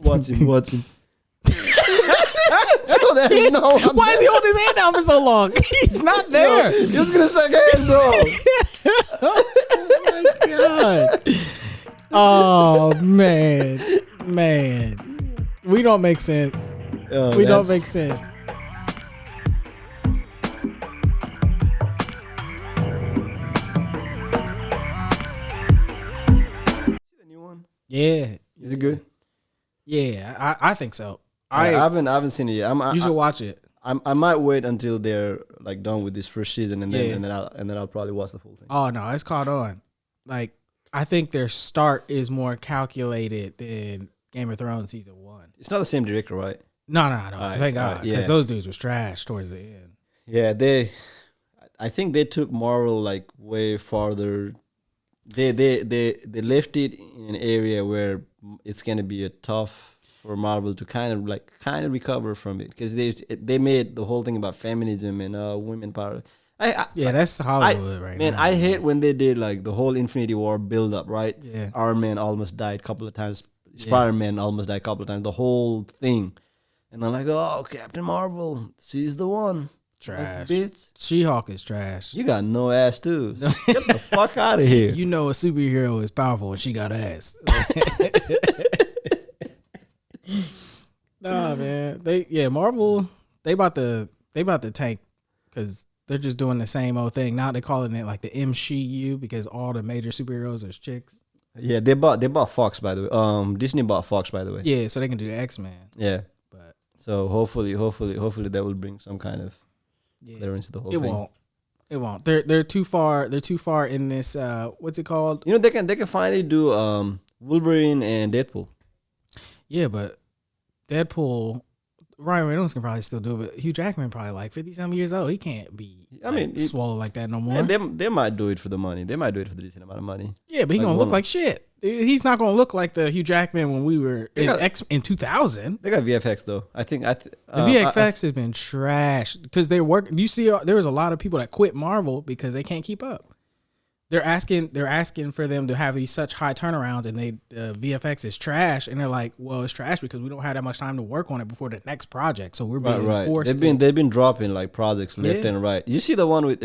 Watch him. Why is he holding his hand down for so long? He's not there. Yo, he was gonna suck hands, bro. Oh my god. Oh man. We don't make sense. We don't make sense. The new one? Yeah. Is it good? Yeah, I think so. I haven't seen it yet. You should watch it. I might wait until they're like done with this first season and then I'll probably watch the full thing. Oh no, it's caught on. Like I think their start is more calculated than Game of Thrones season 1. It's not the same director, right? No. Thank God, because those dudes was trash towards the end. Yeah, I think they took Marvel like way farther. They left it in an area where it's gonna be a tough for Marvel to kind of recover from it, because they made the whole thing about feminism and women power. That's Hollywood right man, now. I hate when they did like the whole Infinity War build up, right? Yeah. Iron Man almost died a couple of times. Spider-Man almost died a couple of times. The whole thing. And I'm like, oh, Captain Marvel, she's the one. Trash. Like, bitch. She-Hulk is trash. You got no ass too. Get the fuck out of here. You know a superhero is powerful when she got ass. Nah, man. Marvel, they about to tank because they're just doing the same old thing. Now they're calling it like the MCU because all the major superheroes are chicks. Yeah, they bought Fox, by the way. Disney bought Fox, by the way. Yeah, so they can do the X-Men. Yeah. But so hopefully that will bring some kind of clearance to the whole thing. It won't. They're too far. They're too far in this. What's it called? You know, they can finally do Wolverine and Deadpool. Yeah, but Deadpool, Ryan Reynolds can probably still do it, but Hugh Jackman probably like 50-some years old. He can't be swole like that no more. Yeah, they might do it for the money. They might do it for the decent amount of money. Yeah, but he's going to look like shit. He's not going to look like the Hugh Jackman when we were in 2000. They got VFX though. I think the VFX has been trash because they're working. You see, there was a lot of people that quit Marvel because they can't keep up. They're asking for them to have these such high turnarounds, and the VFX is trash. And they're like, well, it's trash because we don't have that much time to work on it before the next project. So we're being forced. They've been dropping like projects left and right. You see the one with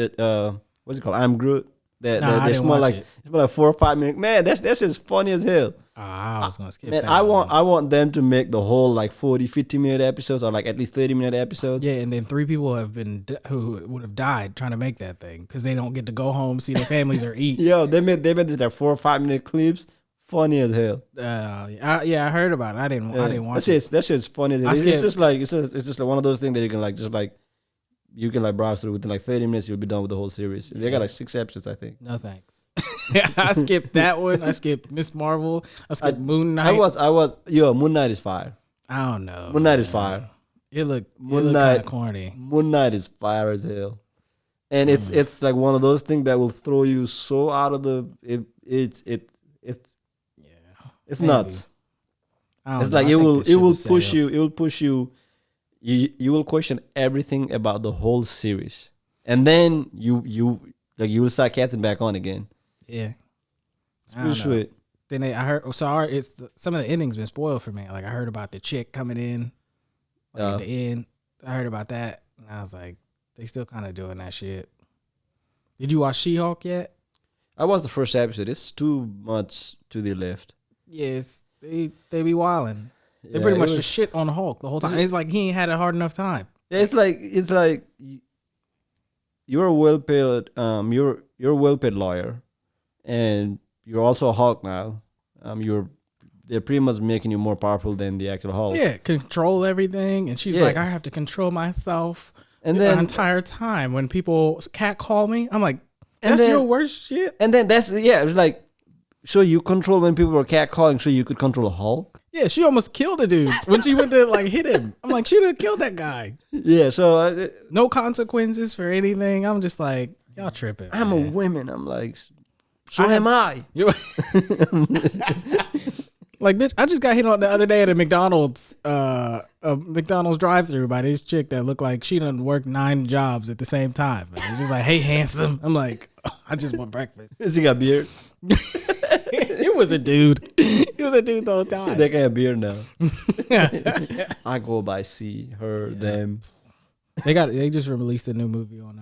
what's it called? I'm Groot. It's more like 4 or 5 minutes. Man, that's just funny as hell. I was gonna skip. Man, that I want them to make the whole like 40, 50-minute episodes, or like at least 30-minute episodes. Yeah, and then 3 people who would have died trying to make that thing because they don't get to go home, see their families, or eat. Yo, they made this like 4 or 5-minute clips. Funny as hell. I heard about it. I didn't watch it. That shit's funny as hell. It's just like one of those things that you can like you can like browse through within like 30 minutes. You'll be done with the whole series. They got like 6 episodes, I think. No thanks. I skipped that one. I skipped Miss Marvel. I skipped Moon Knight. Moon Knight is fire. I don't know. Moon Knight is fire. It looked kind of corny. Moon Knight is fire as hell, and it's like one of those things that will throw you so out of the. It's nuts. It's like it will push you. It will push you. You will question everything about the whole series, and then you will start catching back on again. Yeah, it's pretty sweet. Then I heard. So some of the endings been spoiled for me. Like I heard about the chick coming in at the end. I heard about that, and I was like, they still kind of doing that shit. Did you watch She-Hulk yet? I watched the first episode. It's too much to the left. Yes, they be wilding. They pretty much just shit on the Hulk the whole time. It's like he ain't had a hard enough time. It's like you're a well-paid you're a well-paid lawyer, and you're also a Hulk now. They're pretty much making you more powerful than the actual Hulk. Yeah, control everything, and she's like, I have to control myself. And then the entire time when people catcall me, I'm like, that's your worst shit. And then it's like, so you control when people were catcalling, so you could control a Hulk. Yeah, she almost killed a dude when she went to like hit him. I'm like, she'd have killed that guy. Yeah, so no consequences for anything. I'm just like, y'all tripping. I'm a woman. I'm like, so am I. Like, bitch, I just got hit on the other day at a McDonald's drive-through by this chick that looked like she done worked 9 jobs at the same time. She's just like, hey, handsome. I'm like, I just want breakfast. Has he got beard? It was a dude. He was a dude the whole time. They can have beer now. I go by C, her, them. They just released a new movie on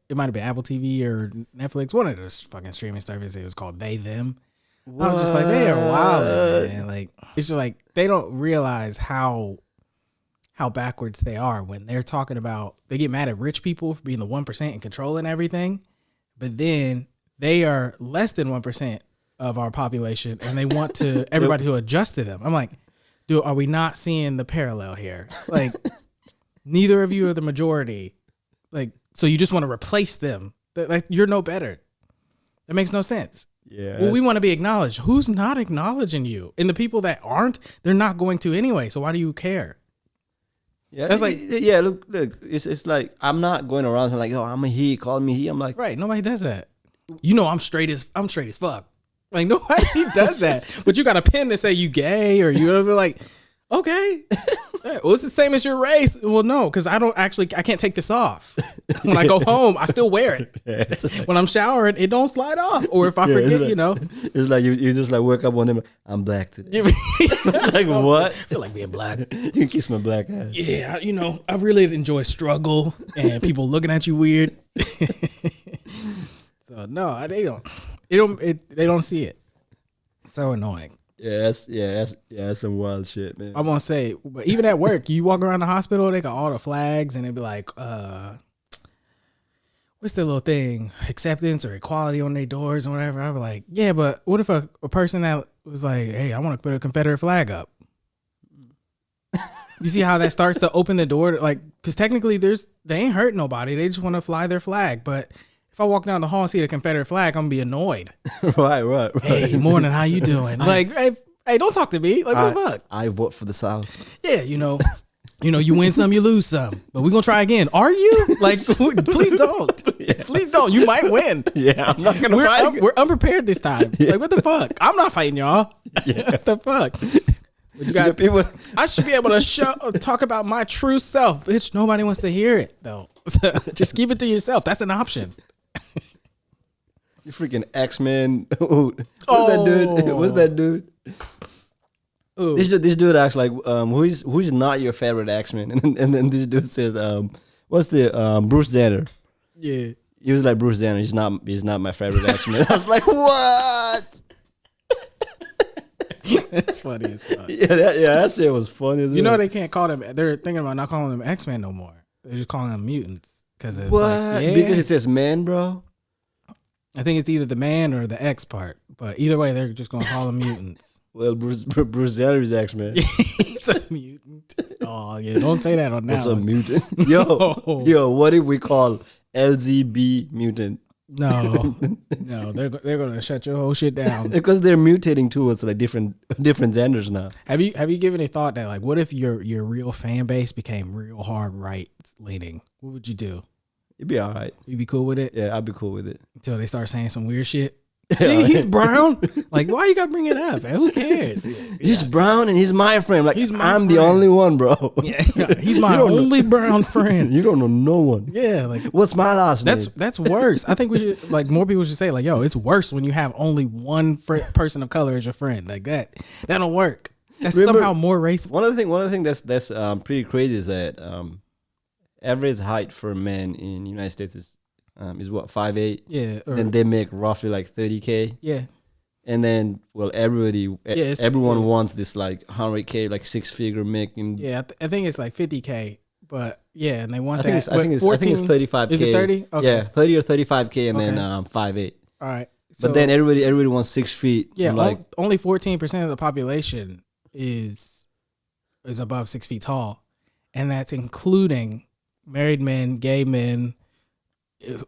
it might have been Apple TV or Netflix, one of those fucking streaming services. It was called They Them. I was just like, they are wild, man. Like, it's just like they don't realize how backwards they are when they're talking about. They get mad at rich people for being the 1% and controlling everything, but then they are less than 1% of our population, and they want to everybody to adjust to them. I'm like, dude, are we not seeing the parallel here? Like, neither of you are the majority. Like, so you just want to replace them? Like, you're no better. That makes no sense. Yeah. Well, we want to be acknowledged. Who's not acknowledging you? And the people that aren't, they're not going to anyway. So why do you care? Yeah, that's like, yeah. Look. It's like I'm not going around like, yo, I'm a he. Call me he. I'm like, right. Nobody does that. You know, I'm straight as fuck. Like, nobody does that. But you got a pen to say you gay or you like, okay. Well, it's the same as your race. Well, no, because I can't take this off. When I go home, I still wear it. Yeah, when I'm showering, it don't slide off. Or if I forget, like, It's like you just like wake up one day, I'm black today. It's like, what? I feel like being black. You kiss my black ass. Yeah, I really enjoy struggle and people looking at you weird. So no, they don't see it. It's so annoying. Yeah, that's some wild shit, man. I'm gonna say, but even at work, you walk around the hospital, they got all the flags, and they be like, what's the little thing, acceptance or equality on their doors or whatever. I be like, yeah, but what if a person that was like, hey, I want to put a Confederate flag up? You see how that starts to open the door to, like, because technically they ain't hurt nobody, they just want to fly their flag. But if I walk down the hall and see the Confederate flag, I'm gonna be annoyed. Right. Hey, morning, how you doing? Like, hey, don't talk to me. Like, what the fuck? I vote for the South. Yeah, you win some, you lose some. But we're gonna try again. Are you? Like, please don't. Yeah. Please don't. You might win. Yeah, I'm not gonna fight. We're unprepared this time. Yeah. Like, what the fuck? I'm not fighting y'all. Yeah. What the fuck? You got people. I should be able to talk about my true self, bitch. Nobody wants to hear it though. So just keep it to yourself. That's an option. You freaking X-Men. What's that dude? Ooh. This dude acts like who's not your favorite X-Men, and then this dude says what's the Bruce Banner? Yeah, he was like, Bruce Banner. He's not my favorite X-Men. I was like, what? That's funny as fuck. Yeah, that shit was funny. They can't call them. They're thinking about not calling them X-Men no more. They're just calling them mutants because what? Like, yeah. Because it says man, bro. I think it's either the man or the X part, but either way, they're just gonna call them mutants. Well, Bruce Banner is X-Men. He's a mutant. Oh yeah, don't say that on that. What's a mutant? Yo, what if we call LZB mutant? No, they're gonna shut your whole shit down because they're mutating towards like different genders now. Have you given a thought that, like, what if your real fan base became real hard right leaning? What would you do? It'd be all right. You'd be cool with it? Yeah, I'd be cool with it. Until they start saying some weird shit. See, he's brown. Like, why you gotta bring it up, man? Who cares? He's brown and he's my friend. Like, I'm friend. The only one, bro. Yeah, he's my only brown friend. You don't know no one. Yeah, like, what's my last name? That's worse. I think we should, like, more people should say, like, yo, it's worse when you have only one person of color as your friend. Like that don't work. That's somehow more racist. One of the things that's pretty crazy is that average height for men in the United States is what, 5'8"? Yeah. And they make roughly like 30K. Yeah. And then, well, everyone wants this like 100K, like 6-figure making. Yeah, I think it's like 50K, but yeah, and they want I think it's 35K. Is it 30? Okay. Yeah, 30 or 35K, and then 5'8". All right. So, but then everybody wants 6 feet. Yeah, like only 14% of the population is above 6 feet tall, and that's including married men, gay men,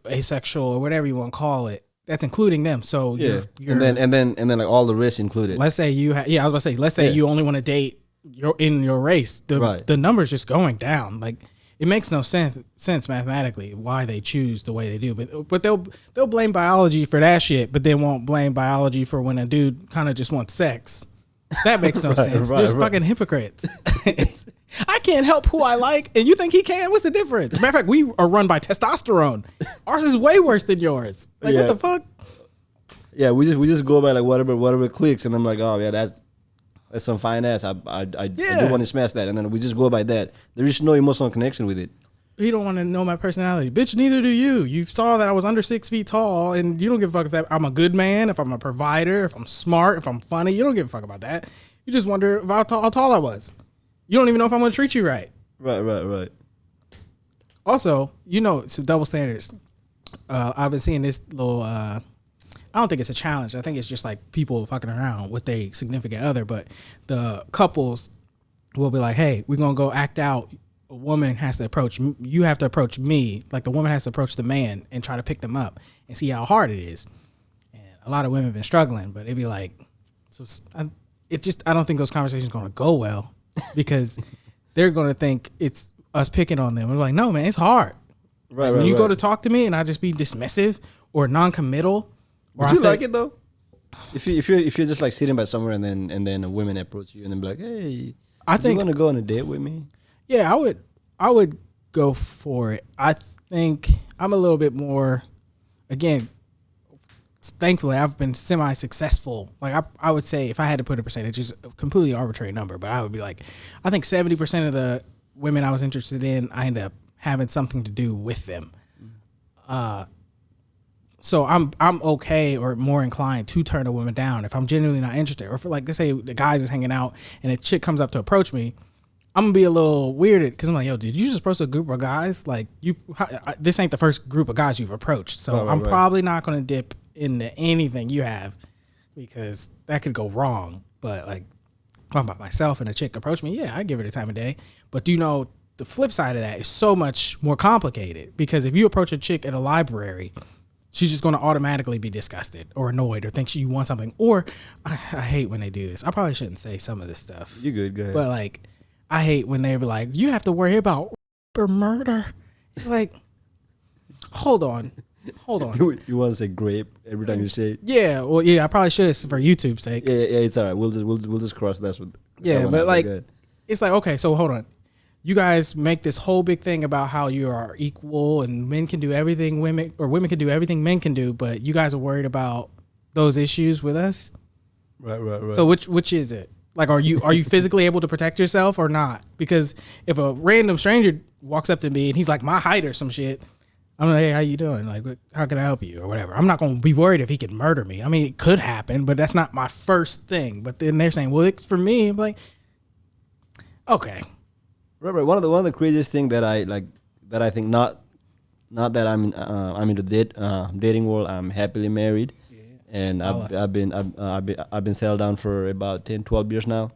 asexual, or whatever you want to call it. That's including them. So yeah, you're and then like all the rest included. Let's say you I was about to say, let's say you only want to date your race. The number's just going down. Like, it makes no sense mathematically why they choose the way they do. But they'll blame biology for that shit, but they won't blame biology for when a dude kind of just wants sex. That makes no sense. There's fucking hypocrites. I can't help who I like, and you think he can? What's the difference? Matter of fact, we are run by testosterone. Ours is way worse than yours. Like, what the fuck? Yeah, we just go by like whatever clicks, and I'm like, oh yeah, that's some fine ass. I do want to smash that, and then we just go by that. There is no emotional connection with it. You don't want to know my personality, bitch. Neither do you. You saw that I was under 6 feet tall, and you don't give a fuck if that I'm a good man, if I'm a provider, if I'm smart, if I'm funny. You don't give a fuck about that. You just wonder if how tall I was. You don't even know if I'm going to treat you right. Right. Also, it's double standards. I've been seeing this little. I don't think it's a challenge. I think it's just like people fucking around with their significant other. But the couples will be like, "Hey, we're gonna go act out. A woman has to approach. You have to approach me. Like the woman has to approach the man and try to pick them up and see how hard it is." And a lot of women have been struggling, but it'd be like, I don't think those conversations are gonna go well because they're gonna think it's us picking on them. We're like, no, man, it's hard. Right. When you go to talk to me and I just be dismissive or non-committal. Would you like it though? If you're just like sitting by somewhere and then a woman approach you and then be like, hey, I think you want to go on a date with me? Yeah, I would go for it. I think I'm a little bit more. Again, thankfully, I've been semi-successful. Like I would say, if I had to put a percentage, it's a completely arbitrary number, but I would be like, I think 70% of the women I was interested in, I ended up having something to do with them. So I'm okay or more inclined to turn a woman down if I'm genuinely not interested. Or if like they say the guys is hanging out and a chick comes up to approach me, I'm gonna be a little weirded because I'm like, yo, did you just approach a group of guys? Like this ain't the first group of guys you've approached. So I'm probably not gonna dip into anything you have because that could go wrong. But like if I'm by myself and a chick approach me, yeah, I give her the time of day. But the flip side of that is so much more complicated because if you approach a chick at a library, she's just going to automatically be disgusted or annoyed or think you want something. Or I hate when they do this. I probably shouldn't say some of this stuff. You good, go ahead. But like, I hate when they be like, you have to worry about murder. It's like, hold on. You want to say grape every time you say it? Yeah, well, yeah, I probably should for YouTube's sake. Yeah, it's all right. We'll just cross that with. Yeah, but like, it's like, okay, so hold on. You guys make this whole big thing about how you are equal and men can do everything women can do everything men can do, but you guys are worried about those issues with us. Right. So which is it? Like, are you physically able to protect yourself or not? Because if a random stranger walks up to me and he's like my height or some shit, I'm like, hey, how you doing? Like, how can I help you or whatever? I'm not going to be worried if he could murder me. I mean, it could happen, but that's not my first thing. But then they're saying, well, it's for me. I'm like, okay. Right. One of the craziest thing that I like that I think not that I'm in the dating world. I'm happily married, and I've been settled down for about 10, 12 years now.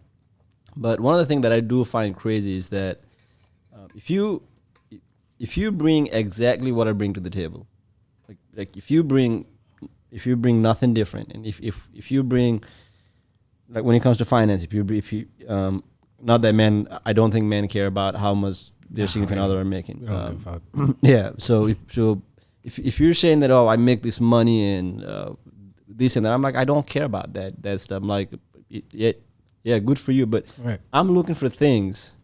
But one of the things that I do find crazy is that if you bring exactly what I bring to the table, like if you bring nothing different, and if you bring, like when it comes to finance, if you not that men, I don't think men care about how much their significant other are making. We don't give a fuck. Yeah. So if you're saying that, oh, I make this money and this and that, I'm like, I don't care about that stuff. I'm like, yeah, good for you, but right. I'm looking for things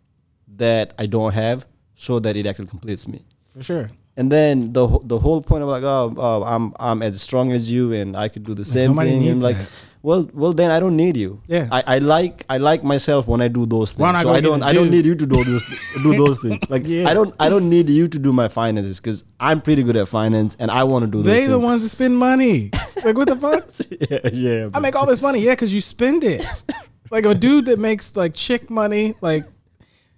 that I don't have so that it actually completes me. For sure. And then the whole point of like, oh, I'm as strong as you and I could do the same thing. And like, well, then I don't need you. Yeah. I like myself when I do those things. So I don't need you to do those things. Like yeah. I don't need you to do my finances because I'm pretty good at finance and I want to do those things. They the ones that spend money. Like what the fuck? yeah. I make all this money, yeah, because you spend it. Like a dude that makes like chick money, like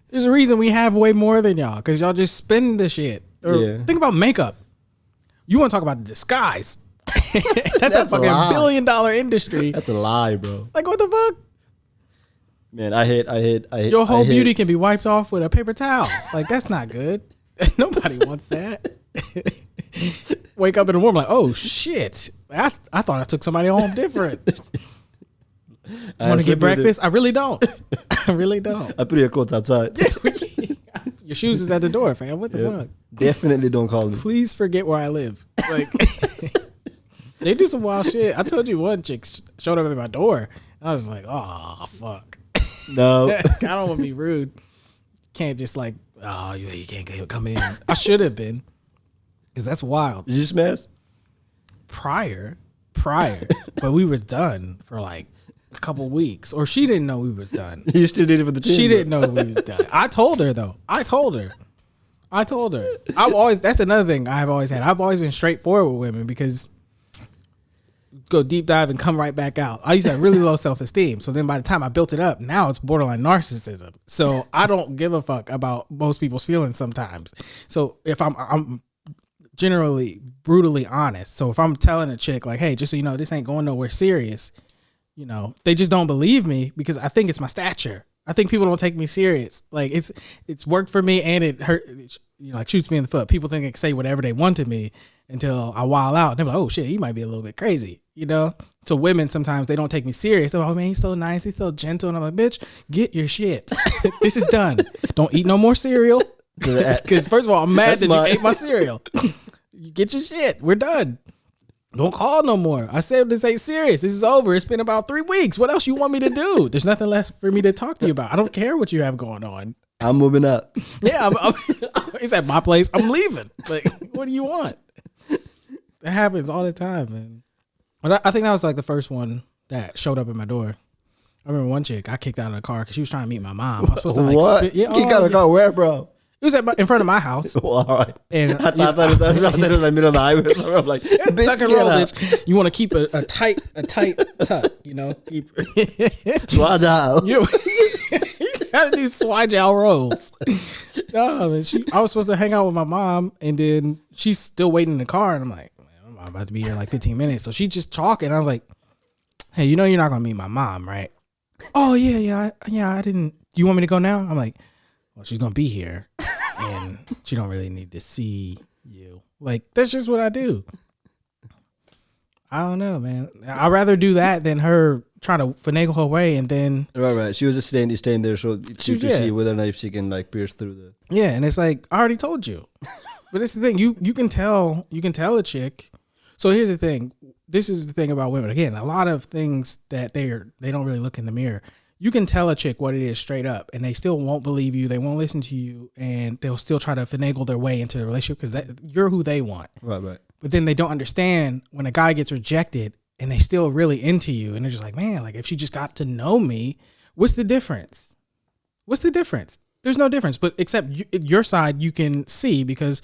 there's a reason we have way more than y'all because y'all just spend the shit. Or think about makeup. You want to talk about the disguise. That's a fucking $1 billion industry. That's a lie, bro. Like what the fuck? Man, I hate your whole beauty can be wiped off with a paper towel. Like that's not good. Nobody wants that. Wake up in the morning like, oh shit. I thought I took somebody home different. Want to get breakfast? I really don't. I really don't. I put your clothes outside. Your shoes is at the door, fam. What the fuck? Definitely don't call me. Please forget where I live. Like they do some wild shit. I told you one chick showed up at my door. I was like, oh fuck. No. I don't want to be rude. Can't just like, oh you can't come in. I should have been. Because that's wild. Did you smash? Prior prior, but we was done for like a couple weeks, or she didn't know we was done. You still did it for the team. She didn't know we was done. I told her though. I told her. That's another thing I've always had. I've always been straightforward with women because go deep dive and come right back out. I used to have really low self-esteem. So then by the time I built it up, now it's borderline narcissism. So I don't give a fuck about most people's feelings sometimes. So if I'm generally brutally honest. So if I'm telling a chick like, hey, just so you know, this ain't going nowhere serious, you know, they just don't believe me because I think it's my stature. I think people don't take me serious. Like it's worked for me and it hurt, you know, like shoots me in the foot. People think they can say whatever they want to me until I wild out. They're like, oh shit, he might be a little bit crazy, you know? So women, sometimes they don't take me serious. They're like, oh man, he's so nice. He's so gentle. And I'm like, bitch, get your shit. This is done. Don't eat no more cereal. Because first of all, I'm mad that you ate my cereal. You get your shit. We're done. Don't call no more. I said this ain't serious. This is over. It's been about 3 weeks. What else you want me to do? There's nothing left for me to talk to you about. I don't care what you have going on. I'm moving up. Yeah, it's at my place. I'm leaving. Like, what do you want? That happens all the time, man. But I think that was like the first one that showed up at my door. I remember one chick I kicked out of the car because she was trying to meet my mom. I was supposed to like what? Kick out of the car where, bro? It was in front of my house. Well, all right. And I thought it was like middle of the highway. So I'm like, bitch, tuck and roll, bitch. You want to keep a tight tuck, you know? Swag out. You gotta do swag out rolls. No, man, I was supposed to hang out with my mom, and then she's still waiting in the car, and I'm like, man, I'm about to be here in like 15 minutes. So she just talking. I was like, hey, you know you're not gonna meet my mom, right? Oh yeah, I didn't. You want me to go now? I'm like, well, she's gonna be here, and she don't really need to see you. Like, that's just what I do. I don't know, man. I'd rather do that than her trying to finagle her way, and then right. She was just staying there so to see whether or not if she can like pierce through the. Yeah, and it's like I already told you, but it's the thing you can tell a chick. So here's the thing. This is the thing about women. Again, a lot of things that they don't really look in the mirror. You can tell a chick what it is straight up, and they still won't believe you. They won't listen to you, and they'll still try to finagle their way into the relationship because you're who they want. Right. But then they don't understand when a guy gets rejected and they still really into you, and they're just like, man, like if she just got to know me, what's the difference? There's no difference, but except your side you can see because,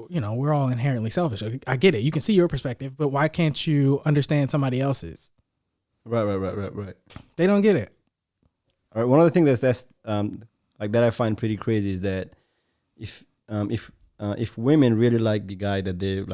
you know, we're all inherently selfish. I get it. You can see your perspective, but why can't you understand somebody else's? Right. They don't get it. All right. One of the things that's like that I find pretty crazy is that if women really like the guy that they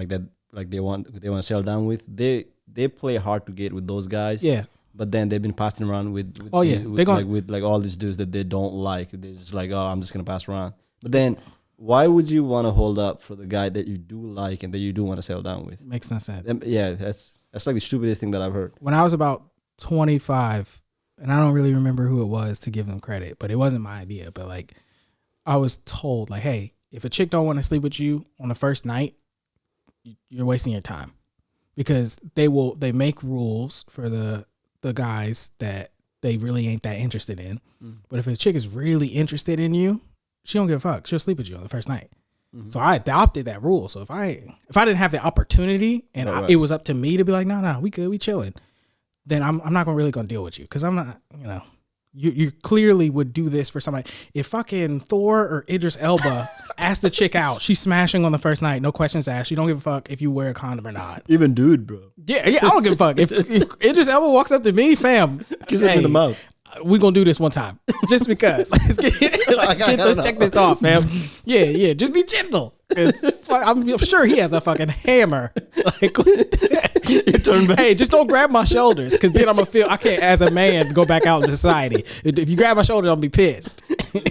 they want to settle down with, they play hard to get with those guys. Yeah. But then they've been passing around with all these dudes that they don't like. They're just like, oh, I'm just gonna pass around. But then, why would you want to hold up for the guy that you do like and that you do want to settle down with? Makes no sense. Yeah, that's like the stupidest thing that I've heard. When I was about 25, and I don't really remember who it was to give them credit, but it wasn't my idea. But like, I was told like, hey, if a chick don't want to sleep with you on the first night, you're wasting your time, because they make rules for the guys that they really ain't that interested in. But if a chick is really interested in you, she don't give a fuck. She'll sleep with you on the first night. So I adopted that rule. So if I didn't have the opportunity and it was up to me to be like, no, we good, we chilling, then I'm not really gonna deal with you, because I'm not, you know, you clearly would do this for somebody. If fucking Thor or Idris Elba asked the chick out, she's smashing on the first night, no questions asked. She don't give a fuck if you wear a condom or not. Even dude, bro. Yeah, I don't give a fuck. If Idris Elba walks up to me, fam, kiss him in the mouth. We gonna do this one time, just because. Let's check this off, fam. Yeah. Just be gentle. I'm sure he has a fucking hammer. Like, hey, just don't grab my shoulders, because then I'm gonna feel I can't, as a man, go back out in society. If you grab my shoulder, I'll be pissed.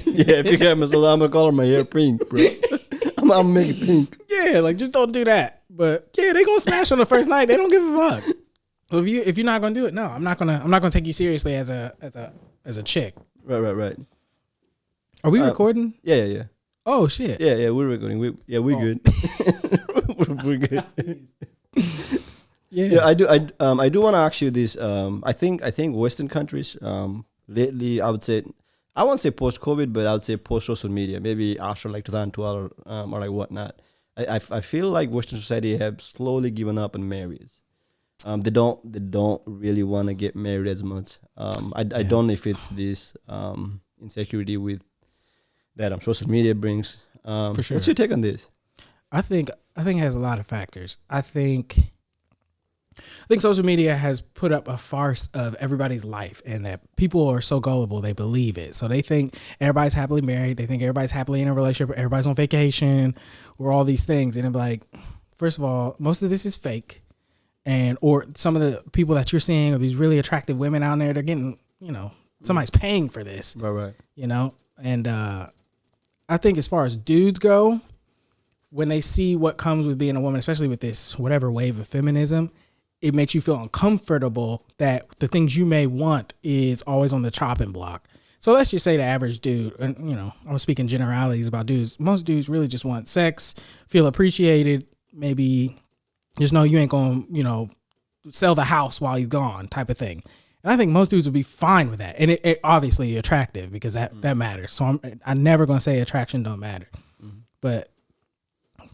Yeah, if you grab my shoulder, I'm gonna color my hair pink, bro. I'm gonna make it pink. Yeah, like just don't do that. But yeah, they gonna smash on the first night. They don't give a fuck. So if you're not gonna do it, no, I'm not gonna take you seriously as a chick. Right. Are we recording? Yeah. Oh shit. Yeah, we're recording. We're good. we're good. Yeah, I do want to ask you this. I think Western countries lately, I won't say post COVID, but I would say post social media, maybe after like 2012 or like whatnot. I feel like Western society have slowly given up on marriage. They don't really want to get married as much. I don't know if it's this insecurity with that social media brings. For sure. What's your take on this? I think it has a lot of factors. I think social media has put up a farce of everybody's life, and that people are so gullible they believe it. So they think everybody's happily married. They think everybody's happily in a relationship. Everybody's on vacation, or all these things. And I'm like, first of all, most of this is fake, or some of the people that you're seeing are these really attractive women out there. They're getting, somebody's paying for this, Right. And I think as far as dudes go, when they see what comes with being a woman, especially with this whatever wave of feminism, it makes you feel uncomfortable that the things you may want is always on the chopping block. So let's just say the average dude, and I'm speaking generalities about dudes. Most dudes really just want sex, feel appreciated, maybe just know you ain't going to, sell the house while he's gone type of thing. And I think most dudes would be fine with that. And it obviously attractive, because that matters. So I'm never going to say attraction don't matter. Mm-hmm. But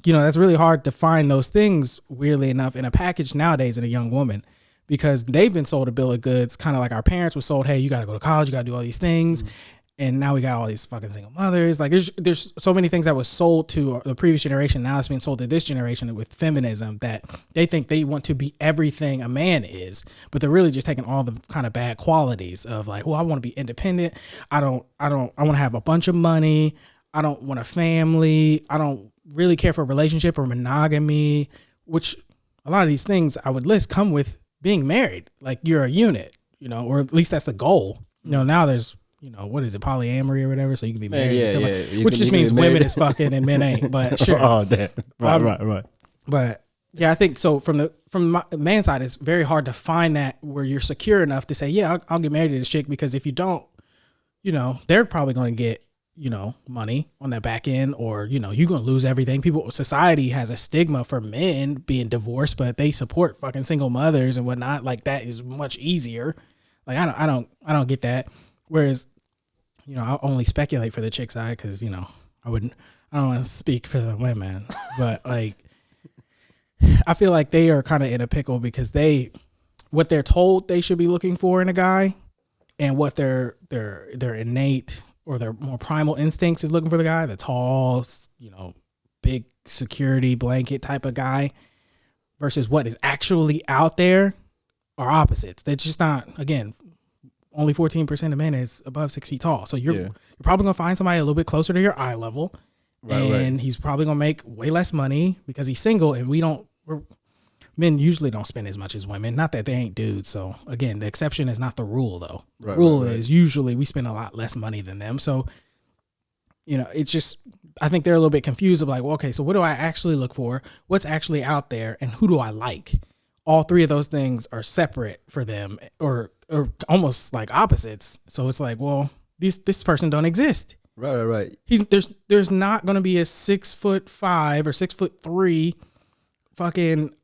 that's really hard to find those things, weirdly enough, in a package nowadays in a young woman, because they've been sold a bill of goods, kind of like our parents were sold, hey, you got to go to college, you got to do all these things. Mm-hmm. And now we got all these fucking single mothers. Like there's so many things that was sold to the previous generation. Now it's being sold to this generation with feminism, that they think they want to be everything a man is, but they're really just taking all the kind of bad qualities of like, well, I want to be independent. I want to have a bunch of money. I don't want a family. I don't really care for a relationship or monogamy, which a lot of these things I would list come with being married. Like you're a unit, or at least that's the goal. Now there's, what is it, polyamory or whatever, so you can be married and stuff like, which just means women is fucking and men ain't, but sure. Oh, damn. Right. But yeah, I think so from the man side, it's very hard to find that where you're secure enough to say, yeah, I'll get married to this chick, because if you don't, they're probably going to get, money on that back end, or, you're going to lose everything. Society has a stigma for men being divorced, but they support fucking single mothers and whatnot. Like that is much easier. Like I don't get that. Whereas, I'll only speculate for the chick side, because, I don't want to speak for the women, but like, I feel like they are kind of in a pickle, because what they're told they should be looking for in a guy, and what their innate or their more primal instincts is looking for the guy, the tall, big security blanket type of guy, versus what is actually out there, are opposites. They're just not, again, only 14% of men is above 6 feet tall. So you're probably going to find somebody a little bit closer to your eye level. Right. He's probably going to make way less money because he's single, and men usually don't spend as much as women. Not that they ain't dudes. So again, the exception is not the rule, though. The rule is usually we spend a lot less money than them. So, it's just, I think they're a little bit confused of like, well, okay, so what do I actually look for? What's actually out there, and who do I like? All three of those things are separate for them, or almost like opposites. So it's like, well, this person don't exist. Right. There's not going to be a 6'5" or 6'3" fucking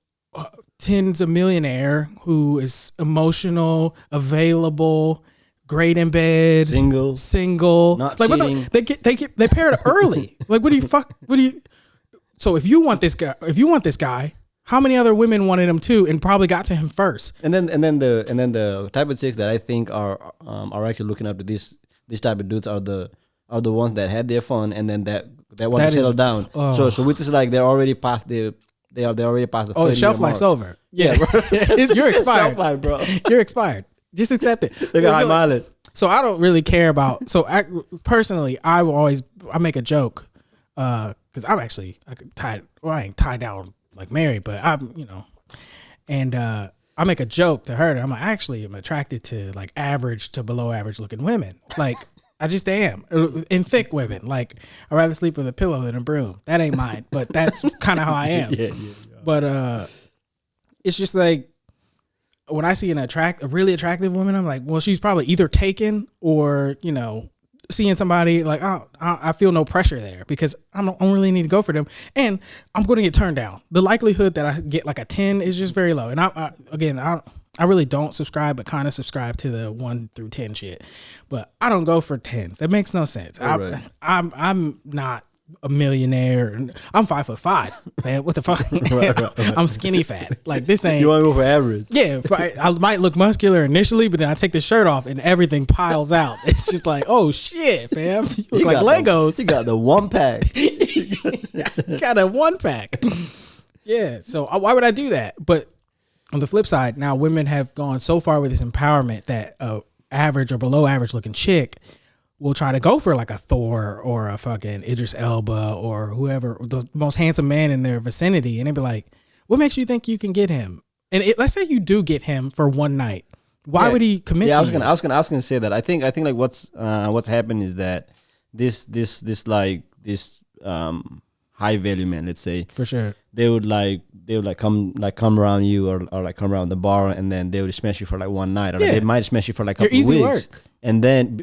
tens of millionaire who is emotional, available, great in bed, single, not like cheating. They pair it early. Like, so if you want this guy, how many other women wanted him too and probably got to him first? And then the type of chicks that I think are actually looking up to this type of dudes are the ones that had their fun and then that want to settle down. So which is like they're already past the the shelf life's over. Yeah, bro. You're expired, shelf life, bro. You're expired. Just accept it. They got high mileage. So I don't really care about. So personally, I make a joke because I'm actually I ain't tied down like married, but and I make a joke to her that I'm attracted to like average to below average looking women. Like I just am. And thick women. Like I'd rather sleep with a pillow than a broom. That ain't mine, but that's kind of how I am. Yeah. But it's just like when I see a really attractive woman, I'm like, well, she's probably either taken or, seeing somebody like, I feel no pressure there because I don't really need to go for them. And I'm going to get turned down. The likelihood that I get like a 10 is just very low. And I really don't subscribe, but kind of subscribe to the 1 through 10 shit. But I don't go for 10s. That makes no sense. Right. I'm not a millionaire. I'm 5'5", man. What the fuck? I'm skinny fat. Like this ain't. You want to go for average? Yeah, I might look muscular initially, but then I take the shirt off and everything piles out. It's just like, oh shit, fam. You look like Legos. You got the 1-pack. Got a 1-pack. Yeah. So why would I do that? But on the flip side, now women have gone so far with this empowerment that a average or below average looking chick will try to go for like a Thor or a fucking Idris Elba or whoever, the most handsome man in their vicinity, and they'd be like, "What makes you think you can get him?" And let's say you do get him for one night. Why would he commit? Yeah, to I was gonna say that. I think like what's happened is that this high value men, let's say, for sure, they would come around you or like come around the bar, and then they would smash you for like one night, or like they might smash you for like a couple easy weeks. Work. And then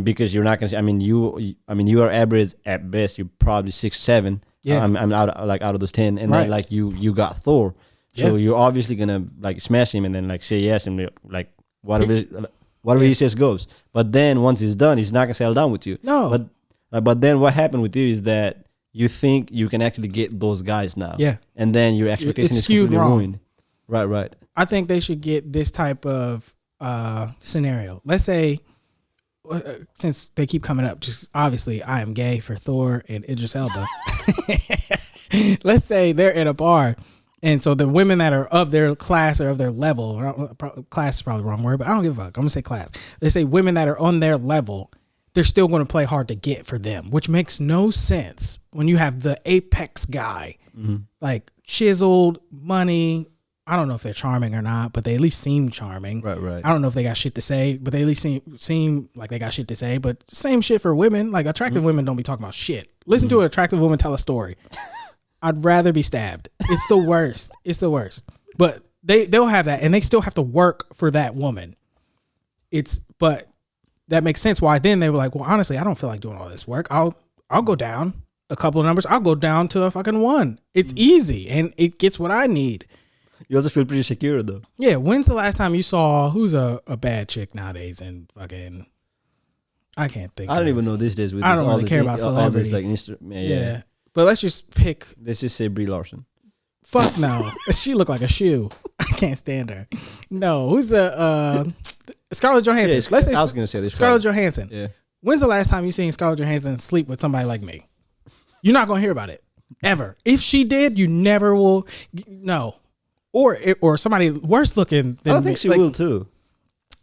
because you're not gonna. You are average at best. You're probably 6'7". Yeah, I'm out of those 10, and then like you got Thor, so you're obviously gonna like smash him, and then like say yes, and like whatever he says goes. But then once he's done, he's not gonna settle down with you. No, but then what happened with you is that you think you can actually get those guys now. Yeah, and then your expectation is completely ruined. Right. I think they should get this type of scenario. Let's say, since they keep coming up, just obviously I am gay for Thor and Idris Elba. Let's say they're at a bar, and so the women that are of their class or of their level, class is probably the wrong word, but I don't give a fuck. I'm gonna say class. Let's say women that are on their level, they're still going to play hard to get for them, which makes no sense when you have the apex guy, like chiseled, money. I don't know if they're charming or not, but they at least seem charming. Right. I don't know if they got shit to say, but they at least seem like they got shit to say. But same shit for women. Like attractive women don't be talking about shit. Listen to an attractive woman tell a story. I'd rather be stabbed. It's the worst. It's the worst. But they'll have that, and they still have to work for that woman. But that makes sense. Why then they were like, well, honestly, I don't feel like doing all this work. I'll go down a couple of numbers. I'll go down to a fucking 1. It's easy, and it gets what I need. You also feel pretty secure though. Yeah. When's the last time you saw who's a bad chick nowadays? And fucking, I can't think. I don't even know these days. I don't really care about celebrity. Like yeah. But let's just pick. Let's just say Brie Larson. Fuck no. She looked like a shoe. I can't stand her. No. Who's the Scarlett Johansson? Yeah, let's say I was gonna say this. Scarlett Johansson. Yeah. When's the last time you seen Scarlett Johansson sleep with somebody like me? You're not gonna hear about it ever. If she did, you never will. No. Or somebody worse looking than I don't think she will too.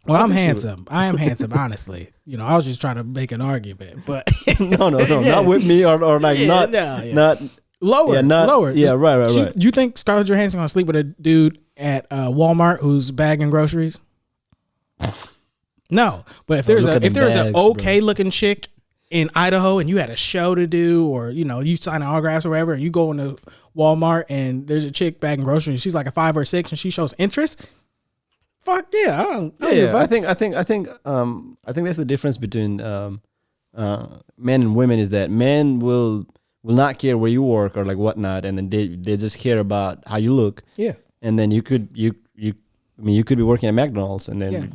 Well, I'm handsome. I am handsome, honestly. I was just trying to make an argument, but no, not with me or like not lower. Yeah, lower. Yeah, right. You think Scarlett Johansson gonna sleep with a dude at Walmart who's bagging groceries? No, but if there's an okay looking chick in Idaho and you had a show to do, or you sign autographs or whatever, and you go into Walmart and there's a chick bagging groceries, she's like a 5 or 6 and she shows interest. Fuck yeah, I think that's the difference between men and women, is that men will not care where you work or like whatnot, and then they just care about how you look. Yeah, and then you could be working at McDonald's, and then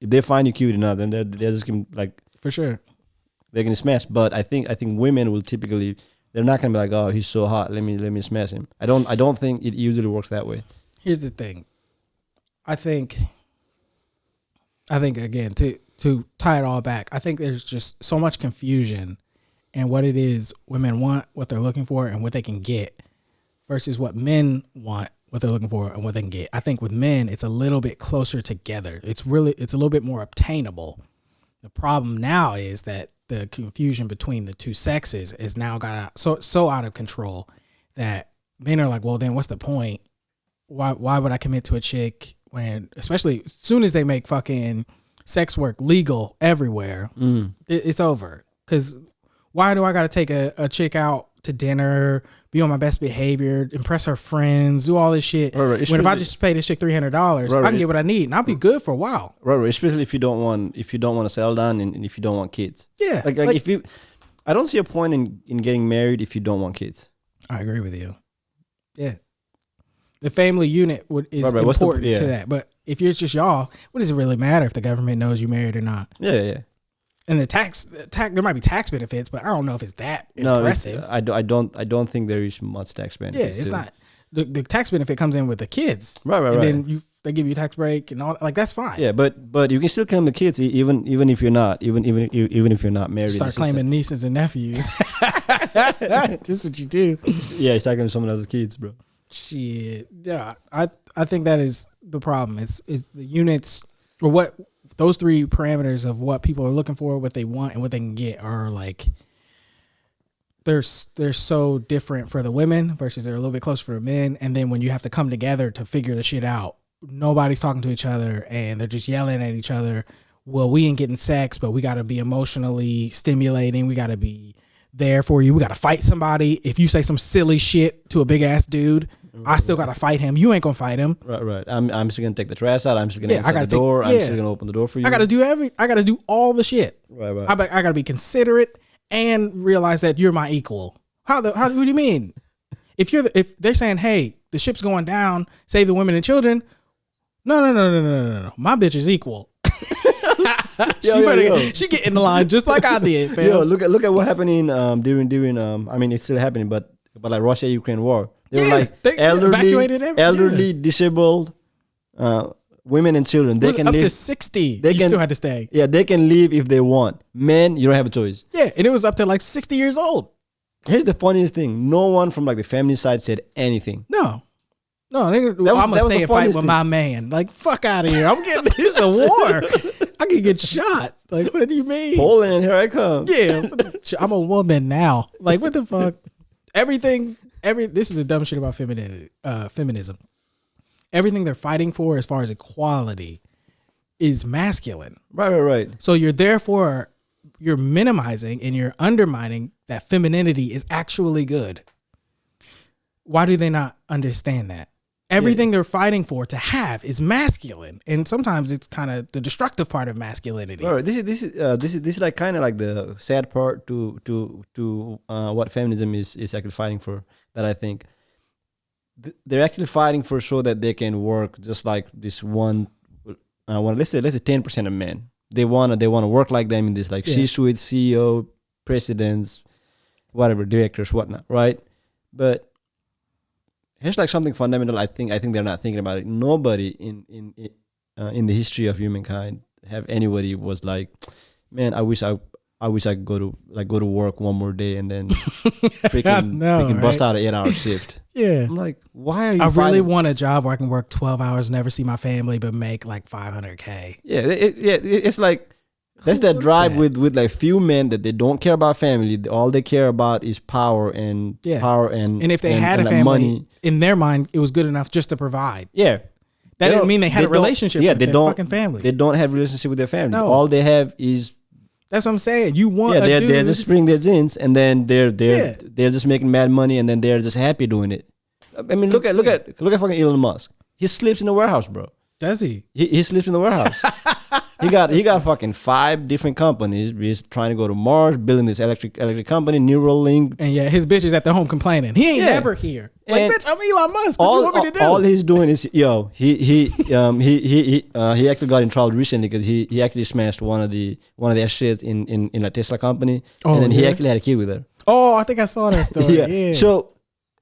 if they find you cute enough, then they're just gonna, like, for sure they're gonna smash. But I think women will typically, they're not gonna be like, oh, he's so hot, let me smash him. I don't think it usually works that way. Here's the thing. I think again, to tie it all back, I think there's just so much confusion in what it is women want, what they're looking for, and what they can get, versus what men want, what they're looking for, and what they can get. I think with men, it's a little bit closer together. It's a little bit more obtainable. The problem now is that the confusion between the two sexes is now got so out of control that men are like, well, then what's the point? Why would I commit to a chick when, especially as soon as they make fucking sex work legal everywhere, it's over. Because why do I got to take a chick out to dinner, be on my best behavior, impress her friends, do all this shit? Right. When if I just pay this chick $300, I can get what I need, and I'll be good for a while. Right. Especially if you don't want to settle down, and if you don't want kids. Yeah. Like if you, I don't see a point in getting married if you don't want kids. I agree with you. Yeah. The family unit is important to that. But if you're just y'all, what does it really matter if the government knows you married or not? Yeah. And the tax, there might be tax benefits, but I don't know if it's that impressive. No, I don't think there is much tax benefit. Yeah, it's not. The tax benefit comes in with the kids, right. And then they give you a tax break and all. Like that's fine. Yeah, but you can still claim the kids even if you're not if you're not married. Start claiming nieces and nephews. This is what you do. Yeah, start claiming someone else's kids, bro. Shit. Yeah, I think that is the problem. It's the units or what those three parameters of what people are looking for, what they want, and what they can get are like. They're so different for the women versus they're a little bit closer for the men. And then when you have to come together to figure the shit out, nobody's talking to each other and they're just yelling at each other. Well, we ain't getting sex, but we got to be emotionally stimulating. We got to be there for you. We got to fight somebody. If you say some silly shit to a big ass dude, I still got to fight him. You ain't going to fight him. Right. I'm just going to take the trash out. I'm just going to answer the door. Yeah. I'm just going to open the door for you. I got to do all the shit. Right. I got to be considerate. And realize that you're my equal. What do you mean? If they're saying, hey, the ship's going down, save the women and children. No. My bitch is equal. She get in the line just like I did, fam. Yo, look at what happened during I mean it's still happening, but like Russia-Ukraine war. They were like they evacuated elderly, disabled, women and children. They can up live to 60. They still had to stay. Yeah, they can leave if they want. Men, you don't have a choice. Yeah, and it was up to like 60 years old. Here's the funniest thing: no one from like the feminist side said anything. No, I'm gonna stay and fight with my man. Like, fuck out of here! I'm getting this a war. I could get shot. Like, what do you mean? Poland, here I come. Yeah, I'm a woman now. Like, what the fuck? This is the dumb shit about feminism. Everything they're fighting for as far as equality is masculine. Right. So you're minimizing and you're undermining that femininity is actually good. Why do they not understand that? Everything they're fighting for to have is masculine. And sometimes it's kind of the destructive part of masculinity. Right. This is like kind of like the sad part to what feminism is actually fighting for, that I think. They're actually fighting for so that they can work just like this one. Let's say 10% of men. They wanna work like them in this like C-suite, CEO, presidents, whatever, directors, whatnot, right? But here's like something fundamental. I think they're not thinking about it. Nobody in the history of humankind have anybody was like, man, I wish I could go to work one more day and then freaking bust out an 8-hour shift. Yeah. I'm like, why are you I really want a job where I can work 12 hours, never see my family, but make like $500K. Yeah, it's like that's that drive with like few men that they don't care about family. All they care about is power and if they had a family, money. In their mind, it was good enough just to provide. Yeah. That didn't mean they had a relationship with their fucking family. They don't have a relationship with their family. No. All they have is. That's what I'm saying. You want they're just spreading their jeans and then they're just making mad money and then they're just happy doing it. I mean, look at fucking Elon Musk. He sleeps in the warehouse, bro. Does he? He sleeps in the warehouse. he got fucking 5 different companies. He's trying to go to Mars, building this electric company, Neuralink. And yeah, his bitch is at the home complaining. He ain't never here. Like, and bitch, I'm Elon Musk. What you want me to do? All he's doing is he actually got in trouble recently because he actually smashed one of the shit in a Tesla company, and then he actually had a kid with her. Oh, I think I saw that story. Yeah. So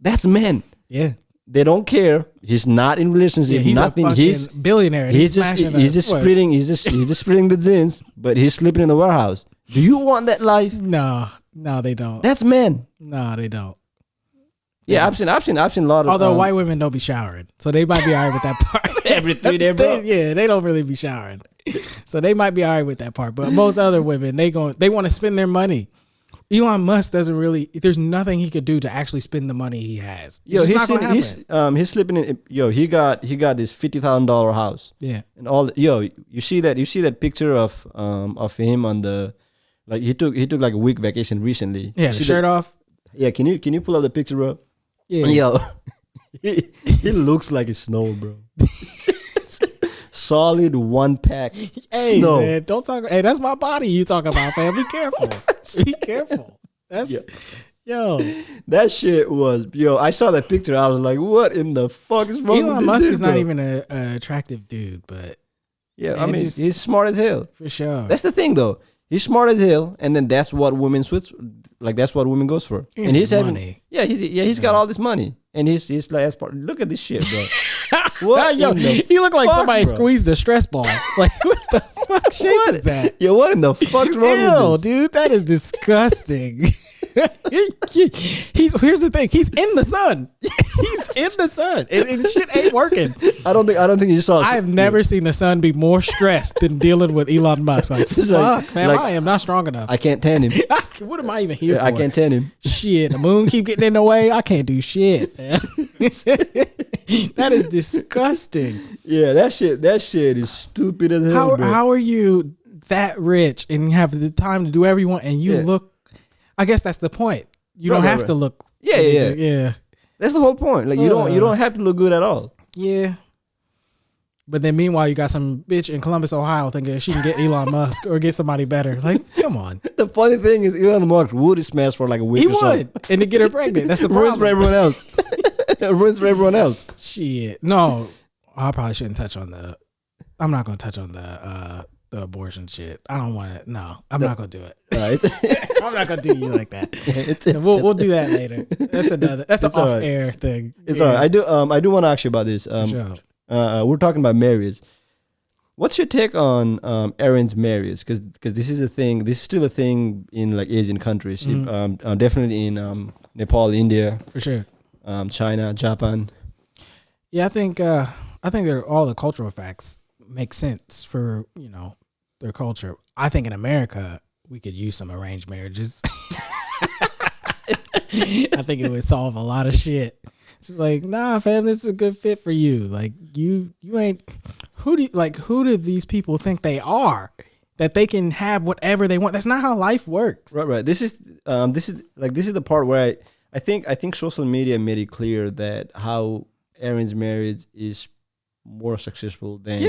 that's men. Yeah. They don't care. He's not in relationship. Yeah, he's nothing. A fucking he's billionaire. He's just spreading the jeans, but he's sleeping in the warehouse. Do you want that life? No, they don't. That's men. No, they don't. Yeah, I've seen a lot of. Although white women don't be showering, so they might be alright with that part. Every 3 days, bro. They don't really be showering, so they might be alright with that part. But most other women, they want to spend their money. Elon Musk doesn't really. There's nothing he could do to actually spend the money he has. He's sleeping in. He got this $50,000 house. Yeah, and all. You see that picture of him on the, like he took like a week vacation recently. Yeah, the shirt off. Yeah, can you pull up the picture, bro? Yeah, he looks like it's snow, bro. Solid 1-pack snow. Man, don't talk. Hey, that's my body you talk about, fam. Be careful. Be careful. That shit was I saw that picture. I was like, what in the fuck is wrong with this Elon Musk dude, is bro? not even an attractive dude, but I mean, he's smart as hell for sure. That's the thing, though. He's smart as hell, and then that's what women switch. Like that's what women goes for. And he's having money. He's got all this money, and he's like, look at this shit, bro. What? He looked like somebody bro? squeezed a stress ball. Like what the fuck shape is that? Yeah, what in the fuck is wrong Ew, with this? dude, that is disgusting. Here's the thing. He's in the sun. He's in the sun, and shit ain't working. I don't think you saw. I've never seen the sun be more stressed than dealing with Elon Musk. Like, fuck, man, I am not strong enough. I can't tan him. What am I even here for? I can't tan him. Shit, the moon keep getting in the way. I can't do shit, man. That is disgusting. Yeah, that shit is stupid as hell. How are you that rich and you have the time to do whatever you want and you look? I guess that's the point. You don't have to look. Yeah. That's the whole point. Like you don't have to look good at all. Yeah. But then meanwhile, you got some bitch in Columbus, Ohio thinking she can get Elon Musk or get somebody better. Like, come on. The funny thing is Elon Musk would smash for like a week He or so. would. And to get her pregnant. That's the problem. Ruins for everyone else. Ruins for everyone else. Shit. No, I probably shouldn't touch on I'm not going to touch on the abortion shit. I don't want to. No, I'm not going to do it. Right. I'm not going to do you like that. We'll do that later. That's an off-air thing. It's all right. I do want to ask you about this. Sure. We're talking about marriage. What's your take on arranged marriage? Because this is a thing. This is still a thing in like Asian countries. Definitely in Nepal, India, For sure. China, Japan. Yeah, I think all the cultural facts make sense for their culture. I think in America we could use some arranged marriages. I think it would solve a lot of shit. It's like, nah, fam, this is a good fit for you. Like you ain't who do these people think they are? That they can have whatever they want. That's not how life works. Right. This is the part where I think social media made it clear that how arranged marriage is more successful than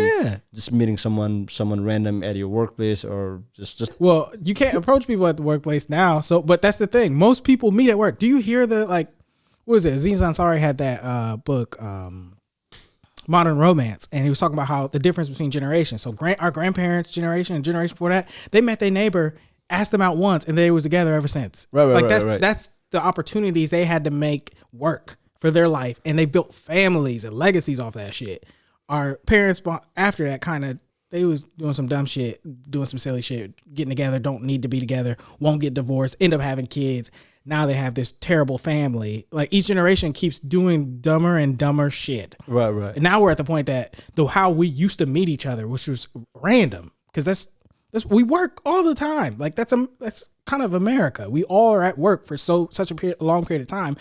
just meeting someone random at your workplace or just. Well, you can't approach people at the workplace now. So, but that's the thing. Most people meet at work. Do you hear what was it? Aziz Ansari had that book, Modern Romance, and he was talking about how the difference between generations. So our grandparents' generation and generation before that, they met their neighbor, asked them out once, and they was together ever since. Right. That's the opportunities they had to make work for their life, and they built families and legacies off that shit. Our parents after that they was doing some dumb shit, doing some silly shit, getting together, don't need to be together, won't get divorced, end up having kids. Now they have this terrible family. Like each generation keeps doing dumber and dumber shit. Right. And now we're at the point that how we used to meet each other, which was random, because that's we work all the time. Like that's kind of America. We all are at work for such a long period of time.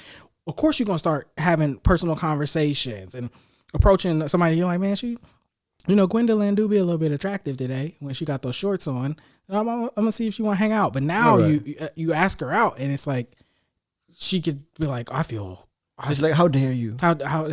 Of course, you're gonna start having personal conversations and approaching somebody. You're like, man, Gwendolyn do be a little bit attractive today when she got those shorts on. I'm gonna see if she want to hang out. But now you ask her out, and it's like she could be like, It's like, how dare you? How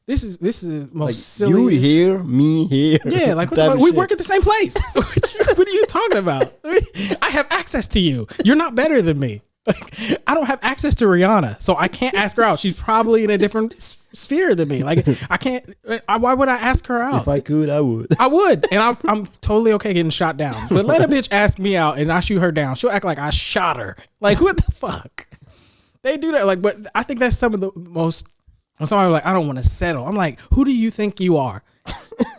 this is the most like, silly. You here, me here. Yeah, like what the fuck? We work at the same place. What are you talking about? I have access to you. You're not better than me. Like, I don't have access to Rihanna, so I can't ask her out. She's probably in a different sphere than me. Like I can't. Why would I ask her out? If I could, I would. I would, and I'm totally okay getting shot down. But let a bitch ask me out, and I shoot her down. She'll act like I shot her. Like what the fuck? They do that. Like, but I think that's some of the most. When somebody like, I don't want to settle. I'm like, who do you think you are?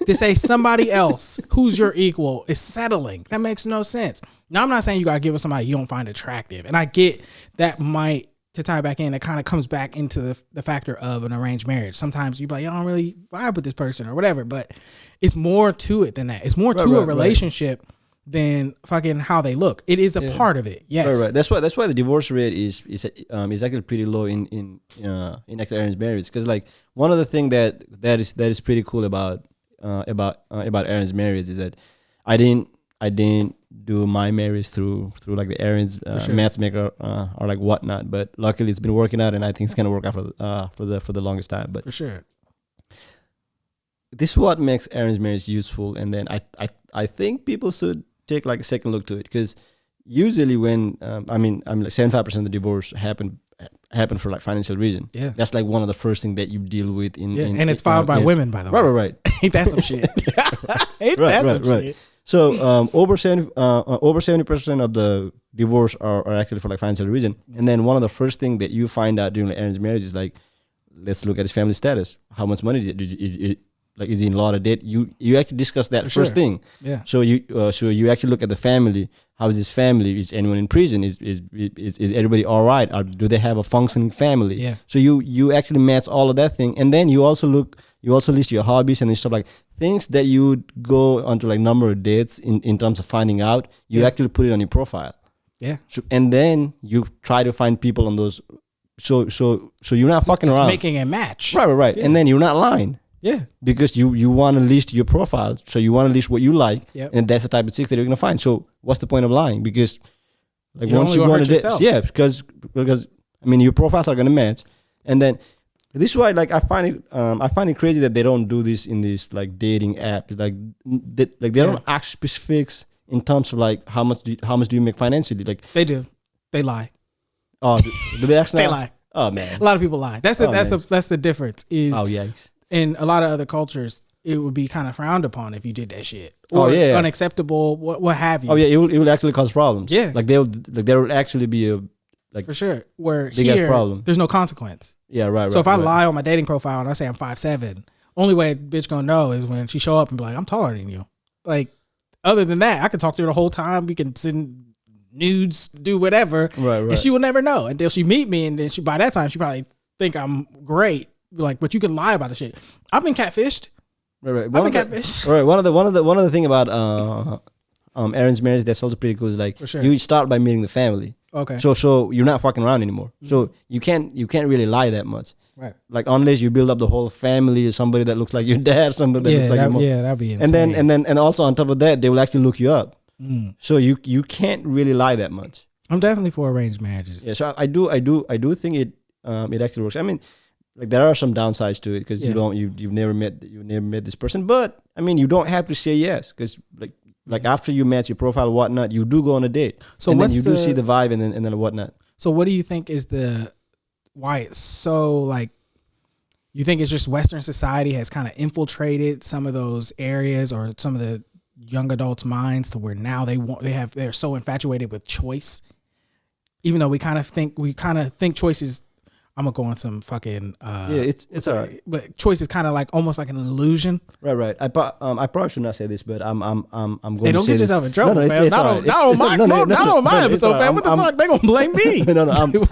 To say somebody else who's your equal is settling. That makes no sense. Now, I'm not saying you got to give it somebody you don't find attractive. And I get that to tie back in, it kind of comes back into the factor of an arranged marriage. Sometimes you're like, I don't really vibe with this person or whatever, but it's more to it than that. It's more to a relationship than fucking how they look. It is a part of it. Yes. Right. That's why the divorce rate is actually pretty low in actual arranged marriage. Because like one of the things that is pretty cool about arranged marriage is that I didn't do my marriage through like the arranged matchmaker or like whatnot. But luckily it's been working out, and I think it's gonna work out for the longest time. But for sure, this is what makes arranged marriage useful. And then I think people should take like a second look to it, because usually when I mean like 75% of the divorce happen for like financial reason. Yeah, that's like one of the first thing that you deal with and it's filed by women, by the way. Right. Ain't that some shit? Ain't that some shit? So over 70% of the divorce are actually for like financial reason. And then one of the first thing that you find out during the arranged marriage is like, let's look at his family status. How much money is it? Is he in a lot of debt? You actually discuss that first thing. Yeah. So you actually look at the family. How is his family? Is anyone in prison? Is everybody all right? Or do they have a functioning family? Yeah. So you actually match all of that thing, and then you also list your hobbies and stuff, like things that you would go onto like number of dates in terms of finding out. You actually put it on your profile. Yeah. So, and then you try to find people on those. So you're not fucking around. Making a match. Right. Yeah. And then you're not lying. Yeah. Because you want to list your profile. So you want to list what you like. Yep. And that's the type of chicks that you're going to find. So what's the point of lying? Because like you once you go on a date, yourself. because I mean your profiles are going to match. And then this is why like I find it crazy that they don't do this in this like dating app. Like they don't ask specifics in terms of like how much do you make financially? Like they do. They lie. Oh, do they actually? They lie. Oh man, a lot of people lie. That's the difference. Is yikes. In a lot of other cultures, it would be kind of frowned upon if you did that shit, or unacceptable, what have you. Oh yeah, it will actually cause problems. Yeah, like there will actually be a like for sure. Where big ass here, problem. There's no consequence. Yeah, right. So if I lie on my dating profile and I say I'm 5'7", only way a bitch gonna know is when she show up and be like, I'm taller than you. Like, other than that, I can talk to her the whole time. We can send nudes, do whatever, right. And she will never know until she meet me, and then by that time she probably think I'm great. Like, but you can lie about the shit. I've been catfished. Right. I've been catfished. Right. One of the thing about arranged marriage that's also pretty cool is like sure. you start by meeting the family. Okay. So you're not fucking around anymore. Mm-hmm. So you can't really lie that much. Right. Like unless you build up the whole family or somebody that looks like your dad, somebody that looks like your mom. Yeah, that'd be insane. And also on top of that, they will actually look you up. Mm. So you can't really lie that much. I'm definitely for arranged marriages. Yeah. So I do think it actually works. I mean, like there are some downsides to it because you've never met this person, but I mean you don't have to say yes because like after you match your profile and whatnot, you do go on a date. So and then you do see the vibe and then whatnot. So what do you think is why it's so like? You think it's just Western society has kind of infiltrated some of those areas or some of the young adults' minds to where now they're so infatuated with choice, even though we kind of think choice is. I'm gonna go on some fucking it's all right. But choice is kind of like almost like an illusion. Right. I probably should not say this, but I'm going to say don't get yourself in trouble, fam. Not on my episode, fam. What the fuck? They gonna blame me.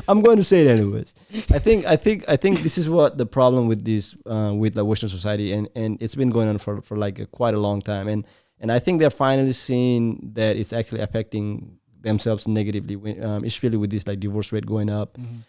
I'm going to say it anyways. I think this is what the problem with this with the Western society and it's been going on for like quite a long time and I think they're finally seeing that it's actually affecting themselves negatively, especially with this like divorce rate going up. Mm-hmm.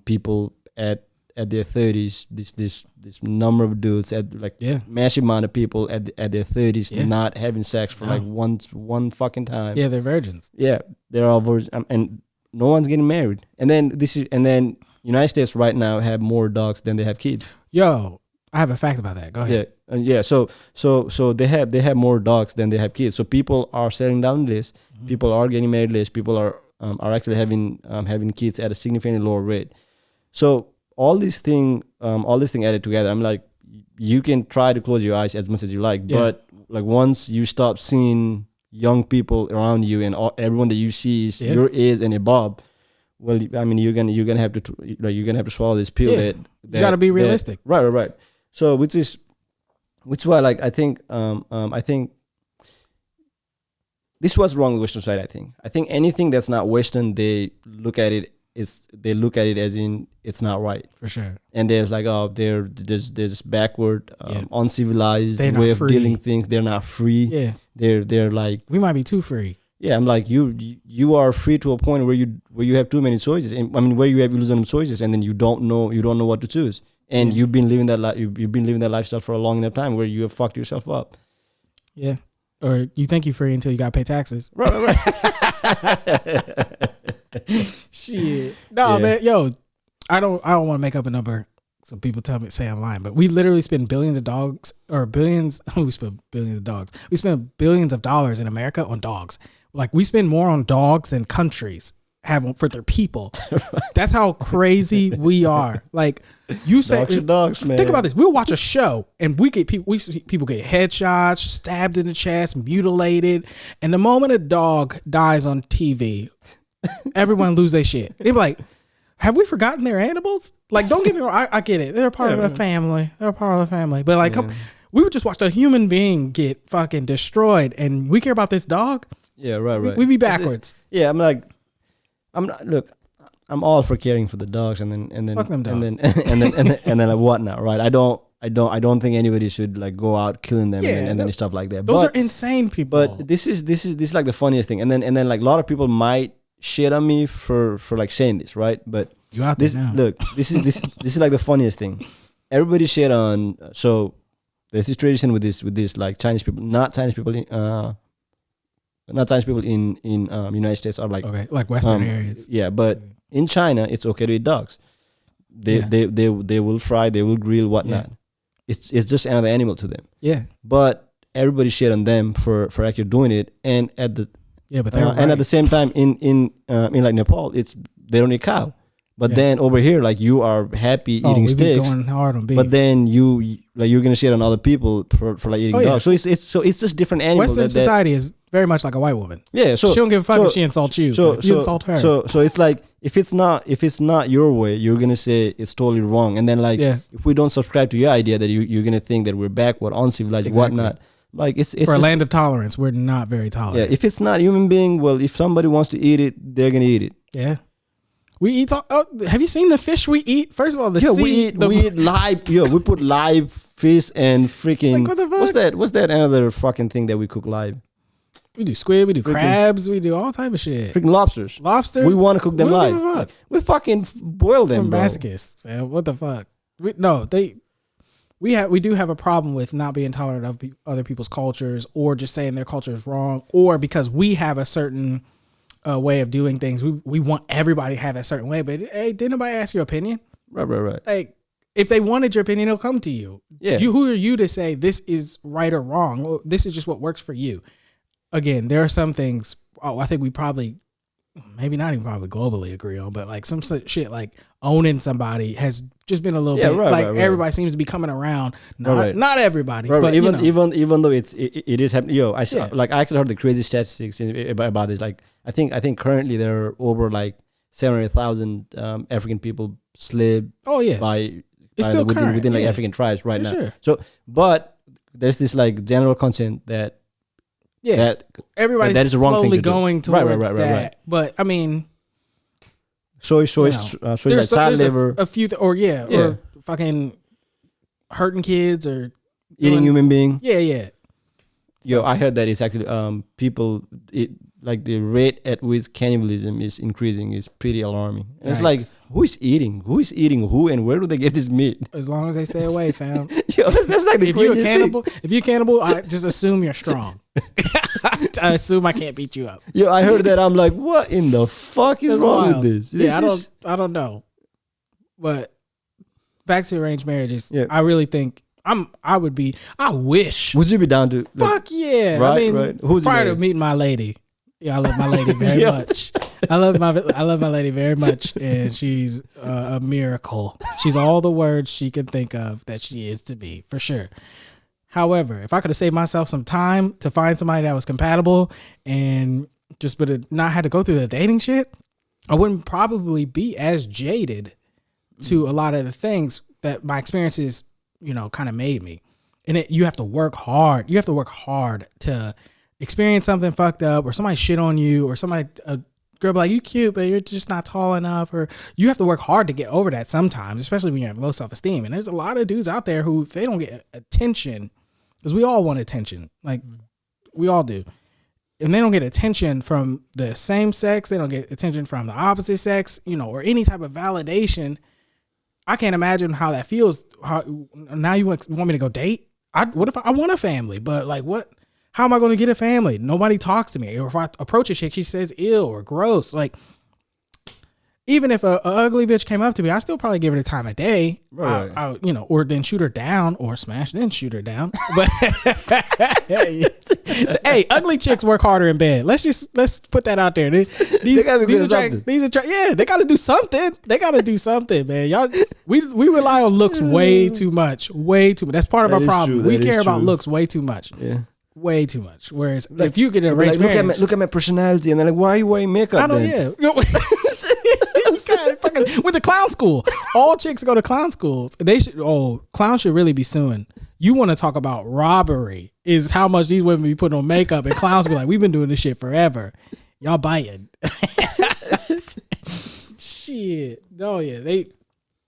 People at their 30s, this number of dudes at like massive amount of people at their 30s not having sex for like one fucking time. Yeah, they're virgins. Yeah, they're all virgins, and no one's getting married. And then United States right now have more dogs than they have kids. Yo, I have a fact about that. Go ahead. Yeah. So they have more dogs than they have kids. So people are settling down less. Mm-hmm. People are getting married less. People are actually having kids at a significantly lower rate. So all this thing added together, I'm like, you can try to close your eyes as much as you like, but like once you stop seeing young people around you and everyone that you see is your age and above, well, I mean, you're gonna have to swallow this pill. That you gotta be realistic. Right. So which is why like I think this was wrong with Western society. I think anything that's not Western, they look at it as in it's not right. For sure. And there's like, they're just backward, uncivilized way of free. dealing things. They're not free. Yeah. They're like, we might be too free. Yeah, I'm like, you are free to a point where you have too many choices. And I mean, where you have illusion of choices, and then you don't know what to choose. And you've been living that you've been living that lifestyle for a long enough time where you have fucked yourself up. Yeah. Or you think you're free until you got to pay taxes. Right. Shit. No, man. Yo, I don't want to make up a number. So people say I'm lying, but we literally spend billions of dogs or billions. We spend billions of dogs. We spend billions of dollars in America on dogs. Like we spend more on dogs than countries have them for their people. That's how crazy we are. Like you say, dogs are dogs, man. Think about this. We'll watch a show and we see people get headshots, stabbed in the chest, mutilated. And the moment a dog dies on TV, everyone lose their shit. They're like, have we forgotten they're animals? Like, don't get me wrong. I get it. They're a part of the family. They're a part of the family. But like, we would just watch a human being get fucking destroyed and we care about this dog. Yeah, right. We be backwards. Look, I'm all for caring for the dogs and then Fuck them dogs. and then like whatnot, right? I don't think anybody should like go out killing them and then stuff like that. Those are insane people. But this is like the funniest thing. And then like a lot of people might shit on me for like saying this, right? But you out there now. Look, this is like the funniest thing. Everybody shit on so there's this tradition with this like Chinese people, not Chinese people in United States are like Western areas. Yeah, but in China it's okay to eat dogs. They will fry, they will grill, whatnot. Yeah. It's just another animal to them. Yeah. But everybody shit on them for actually doing it, and at the and at the same time in like Nepal they don't eat cow. But then over here, like you are happy eating steaks, going hard on beef. but then you're gonna shit on other people for like eating dogs. So it's just different animals. Western society is very much like a white woman. Yeah, so she don't give a fuck if she insults you. If you insult her, so it's like if it's not your way, you're gonna say it's totally wrong. And then like if we don't subscribe to your idea, that you're gonna think that we're backward, uncivilized, whatnot. Like it's for a land of tolerance, we're not very tolerant. Yeah, if it's not human being, well, if somebody wants to eat it, they're gonna eat it. Yeah. We eat. Have you seen the fish we eat? First of all, we eat live. We put live fish and freaking. Like, what the fuck? What's that another fucking thing that we cook live? We do squid. We do crabs. We do all type of shit. Freaking lobsters. Lobsters. We want to cook them live. Like, we fucking boil them. We're masochists, man. What the fuck? We do have a problem with not being tolerant of other people's cultures, or just saying their culture is wrong, or because we have a certain way of doing things. We want everybody to have that certain way, but hey, didn't nobody ask your opinion? Right. Like, if they wanted your opinion, it'll come to you. Yeah. Who are you to say this is right or wrong? Well, this is just what works for you. Again, there are some things. I think we probably, maybe not even probably globally agree on, but like some shit like owning somebody has just been a little bit everybody seems to be coming around. Not everybody, but even though it is happening. I actually heard the crazy statistics about this. Like I think currently there are over like 700,000 African people enslaved. Within like African tribes right now. Sure. So, but there's this like general consent that everybody's slowly going towards that. But I mean, it's like child labor, a few or fucking hurting kids or eating human being. Yeah. I heard that it's actually people like the rate at which cannibalism is increasing is pretty alarming. And it's like, who is eating who, and where do they get this meat? As long as they stay away, fam. That's like the if you're a cannibal, I just assume you're strong. I assume I can't beat you up. I heard that. I'm like, what in the fuck is wrong with this? I don't know. But back to arranged marriages. Yeah. I really think I wish. Would you be down to? Fuck yeah. Right. Who's prior to meeting my lady. Yeah, I love my lady very much. I love my lady very much, and she's a miracle. She's all the words she can think of that she is to be, for sure. However, if I could have saved myself some time to find somebody that was compatible and just would not had to go through the dating shit, I wouldn't probably be as jaded to a lot of the things that my experiences, kind of made me. And you have to work hard. You have to work hard to experience something fucked up, or somebody shit on you, or somebody, a girl be like, you cute, but you're just not tall enough, or you have to work hard to get over that sometimes, especially when you have low self-esteem. And there's a lot of dudes out there who, if they don't get attention, because we all want attention, like we all do, and they don't get attention from the same sex, they don't get attention from the opposite sex, or any type of validation. I can't imagine how that feels. Now you want me to go date? What if I want a family, but like what? How am I going to get a family? Nobody talks to me. Or if I approach a chick, she says ill or gross. Like, even if a ugly bitch came up to me, I still probably give her the time of day. Right. I, you know, or then shoot her down, or smash, then shoot her down. But hey, ugly chicks work harder in bed. Let's put that out there. These yeah, they got to do something. They got to do something, man. Y'all, we rely on looks way too much. That's part of our problem. We care about looks way too much. Yeah. Way too much. Whereas if you get an arranged marriage, look at my personality, and they're like, why are you wearing makeup? I don't. Then? Yeah. Fucking went to clown school. All chicks go to clown schools. They should. Oh, clowns should really be suing. You want to talk about robbery? Is how much these women be putting on makeup, and clowns be like, we've been doing this shit forever. Y'all biting. Shit. Oh yeah.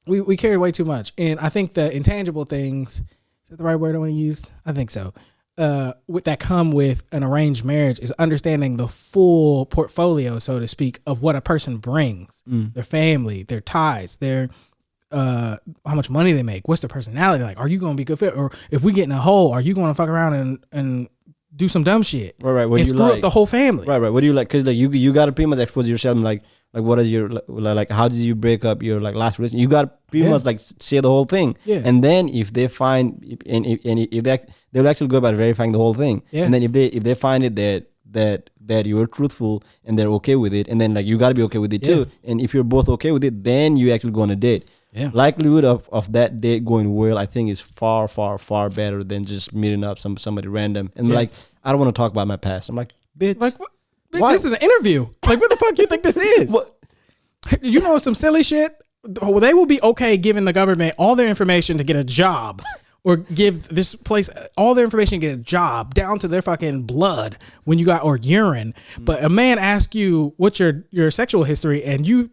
We carry way too much, and I think the intangible things. Is that the right word I want to use? I think so. That come with an arranged marriage is understanding the full portfolio, so to speak, of what a person brings, their family, their ties, their how much money they make, what's their personality like. Are you going to be good fit? Or if we get in a hole, are you going to fuck around and do some dumb shit? Right. What and do you screw like? up the whole family? Right. What do you like? Because like you got to pretty much expose yourself. Like what is your like? How did you break up your like last relationship? You got to pretty much like say the whole thing. Yeah. And then if they find if they'll actually go about verifying the whole thing. Yeah. And then if they find it that you're truthful and they're okay with it, and then like you got to be okay with it too. And if you're both okay with it, then you actually go on a date. Yeah. Likelihood of that date going well, I think, is far better than just meeting up somebody random and like, I don't want to talk about my past. I'm like, bitch, Like what? This is an interview. Like, what the fuck you think this is? What? You know, some silly shit. They will be okay giving the government all their information to get a job, or give this place all their information to get a job, down to their fucking blood when you got, or urine. But a man asks you what's your sexual history, and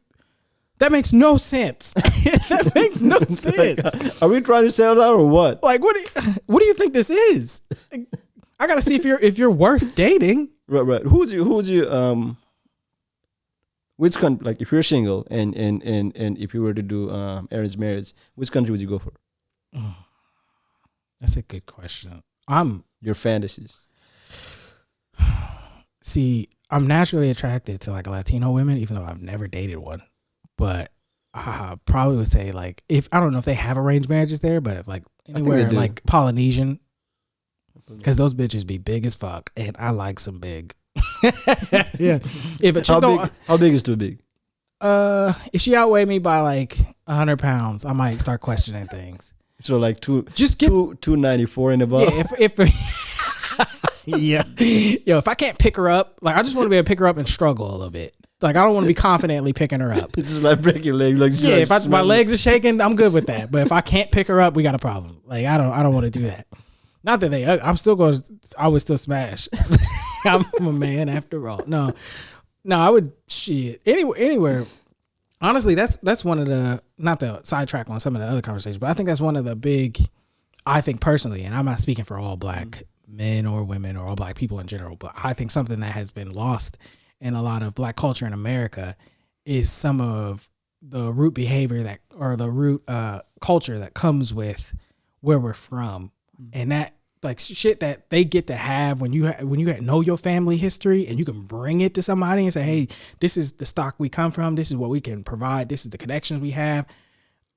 that makes no sense. That makes no sense. Are we trying to settle down or what? Like, what do you think this is? I gotta see if you're worth dating. Right. Who's you which country, like if you're single and if you were to do arranged marriage, which country would you go for? That's a good question. Your fantasies. See, I'm naturally attracted to like Latino women, even though I've never dated one. But I probably would say like, if I don't know if they have arranged marriages there, but if like anywhere like Polynesian, because those bitches be big as fuck, and I like some big. Yeah. If a chick how big is too big? If she outweighed me by like 100 pounds, I might start questioning things. So like 294 and above. Yeah. Yeah. Yo, if I can't pick her up, like I just want to be able to pick her up and struggle a little bit. Like I don't want to be confidently picking her up. It's just like break your leg. Like yeah, if my legs are shaking, I'm good with that. But if I can't pick her up, we got a problem. Like I don't want to do that. Not that I would still smash. I'm a man after all. No, I would shit anywhere. Honestly, that's one of the, not the sidetrack on some of the other conversations, but I think that's one of the big, I think personally, and I'm not speaking for all black men or women or all black people in general, but I think something that has been lost in a lot of black culture in America is some of the root behavior or the root culture that comes with where we're from. And that like shit that they get to have when you know your family history, and you can bring it to somebody and say, hey, this is the stock we come from. This is what we can provide. This is the connections we have.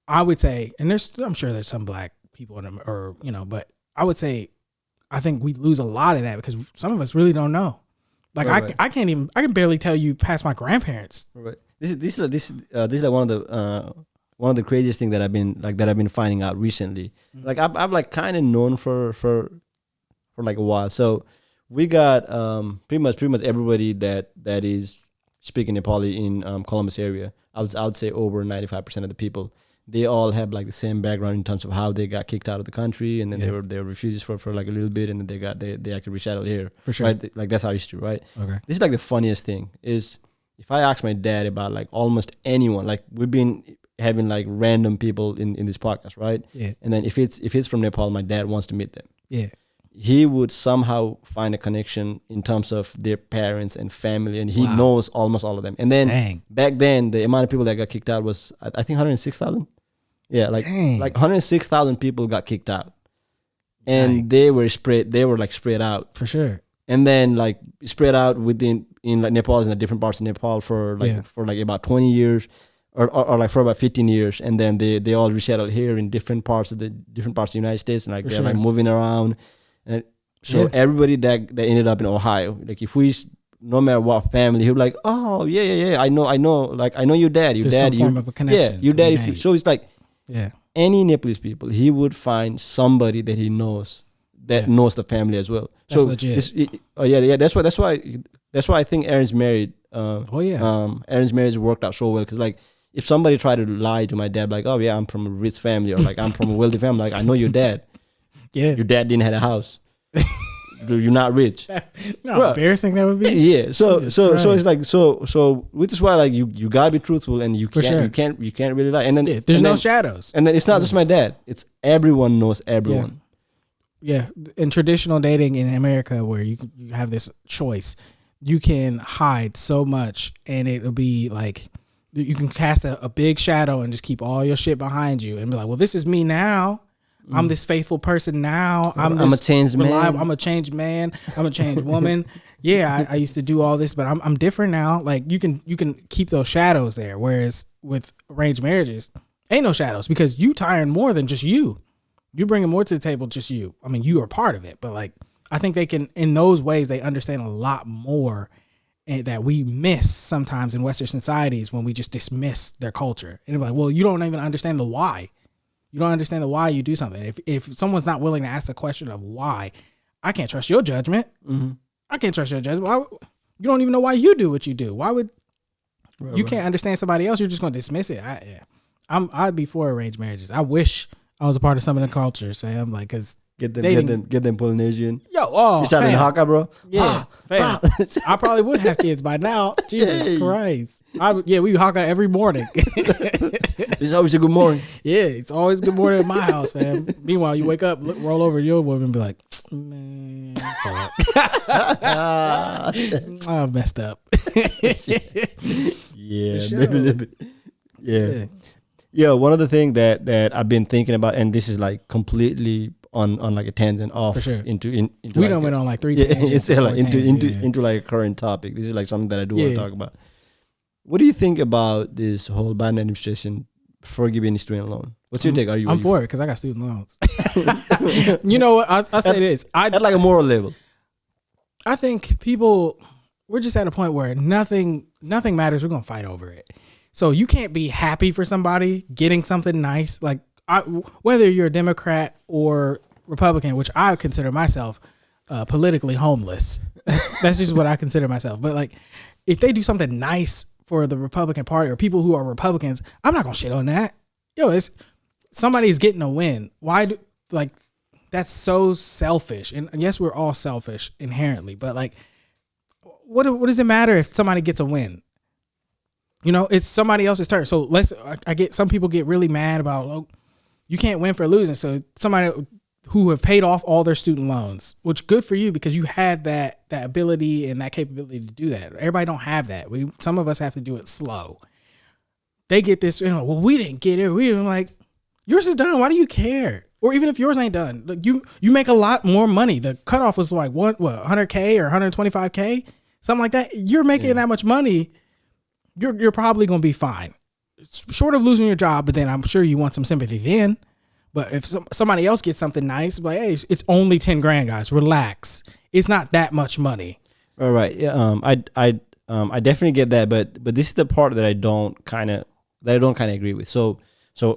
I would say, and I'm sure there's some black people in them, or, you know, but I would say, I think we lose a lot of that because some of us really don't know. Like right. I can barely tell you past my grandparents. Right. This is like one of the craziest things that I've been finding out recently. Mm-hmm. Like I've like kind of known for like a while. So we got pretty much everybody that is speaking Nepali in Columbus area. I would say over 95% of the people, they all have like the same background in terms of how they got kicked out of the country, and then they were refugees for like a little bit, and then they actually resettled here. For sure. Right? Like that's our history, right? Okay. This is like the funniest thing is if I ask my dad about like almost anyone, like we've been having like random people in this podcast, right? Yeah. And then if it's from Nepal, my dad wants to meet them. Yeah. He would somehow find a connection in terms of their parents and family, and he knows almost all of them. And then back then, the amount of people that got kicked out was I think 106,000. Yeah, like 106,000 people got kicked out, and they were spread out for sure. And then like spread out in like Nepal, in the different parts of Nepal for about 20 years. or like for about 15 years, and then they all resettled here in different parts of the United States, and like they're like moving around, and so everybody that ended up in Ohio, like if we, no matter what family, he'll be like, oh yeah, I know, like I know your dad, There's some form of a connection. Yeah, your dad. So it's like yeah, any Nepalese people, he would find somebody that he knows that knows the family as well. That's so legit. That's why I think Aaron's married. Aaron's marriage worked out so well, because like if somebody tried to lie to my dad, like, oh yeah, I'm from a rich family, or like I'm from a wealthy family, like I know your dad. Yeah, your dad didn't have a house. You're not rich. No, embarrassing that would be. Yeah. So it's like so which is why like you gotta be truthful, and you can't really lie. And then there's no shadows. And then it's not just my dad. It's everyone knows everyone. Yeah. In traditional dating in America, where you have this choice, you can hide so much, and it'll be like you can cast a big shadow and just keep all your shit behind you, and be like, well, this is me now. I'm this faithful person now. I'm a changed man. I'm a changed man. I'm a changed woman. Yeah, I used to do all this, but I'm different now. Like you can keep those shadows there. Whereas with arranged marriages, ain't no shadows, because you tying more than just you. You're bringing more to the table, just you. I mean, you are part of it, but like I think they can, in those ways, they understand a lot more, and that we miss sometimes in Western societies when we just dismiss their culture. And they're like, well, you don't even understand the why. You don't understand the why you do something. If someone's not willing to ask the question of why, I can't trust your judgment. Mm-hmm. I can't trust your judgment. You don't even know why you do what you do. Why would you can't understand somebody else? You're just going to dismiss it. I'd be for arranged marriages. I wish I was a part of some of the cultures. I'm like, because get them Polynesian. Yo, you started in Haka, bro. Yeah, fam. I probably would have kids by now. Jesus Christ. We Haka every morning. It's always a good morning. Yeah, it's always good morning at my house, fam. Meanwhile, you wake up, roll over your woman, and be like, man, fuck. I messed up. Yeah, sure. Yeah. One of the things that I've been thinking about, and this is like completely on like a tangent off, for sure. into we like done went on like 3 tangents. It's like into like a current topic. This is like something that I do want to talk about. What do you think about this whole Biden administration forgiving student loan? What's your take? I'm for it because I got student loans. You know what? I say this. At like a moral level. I think we're just at a point where nothing matters. We're gonna fight over it. So you can't be happy for somebody getting something nice, like whether you're a Democrat or Republican, which I consider myself politically homeless. That's just what I consider myself. But like, if they do something nice for the Republican Party or people who are Republicans, I'm not gonna shit on that. Yo, it's somebody's getting a win. That's so selfish. And yes, we're all selfish inherently, but like, what does it matter if somebody gets a win? You know, it's somebody else's turn. So some people get really mad about, you can't win for losing. So somebody who have paid off all their student loans, which good for you because you had that ability and that capability to do that. Everybody don't have that. Some of us have to do it slow. They get this, well, we didn't get it. We were like, yours is done. Why do you care? Or even if yours ain't done, like you make a lot more money. The cutoff was like what 100K or 125K, something like that. You're making that much money. You're probably gonna be fine, short of losing your job. But then I'm sure you want some sympathy then. But if somebody else gets something nice, like, hey, it's only 10 grand, guys. Relax. It's not that much money. All right. Yeah. I definitely get that, but this is the part that I don't kind of agree with. So when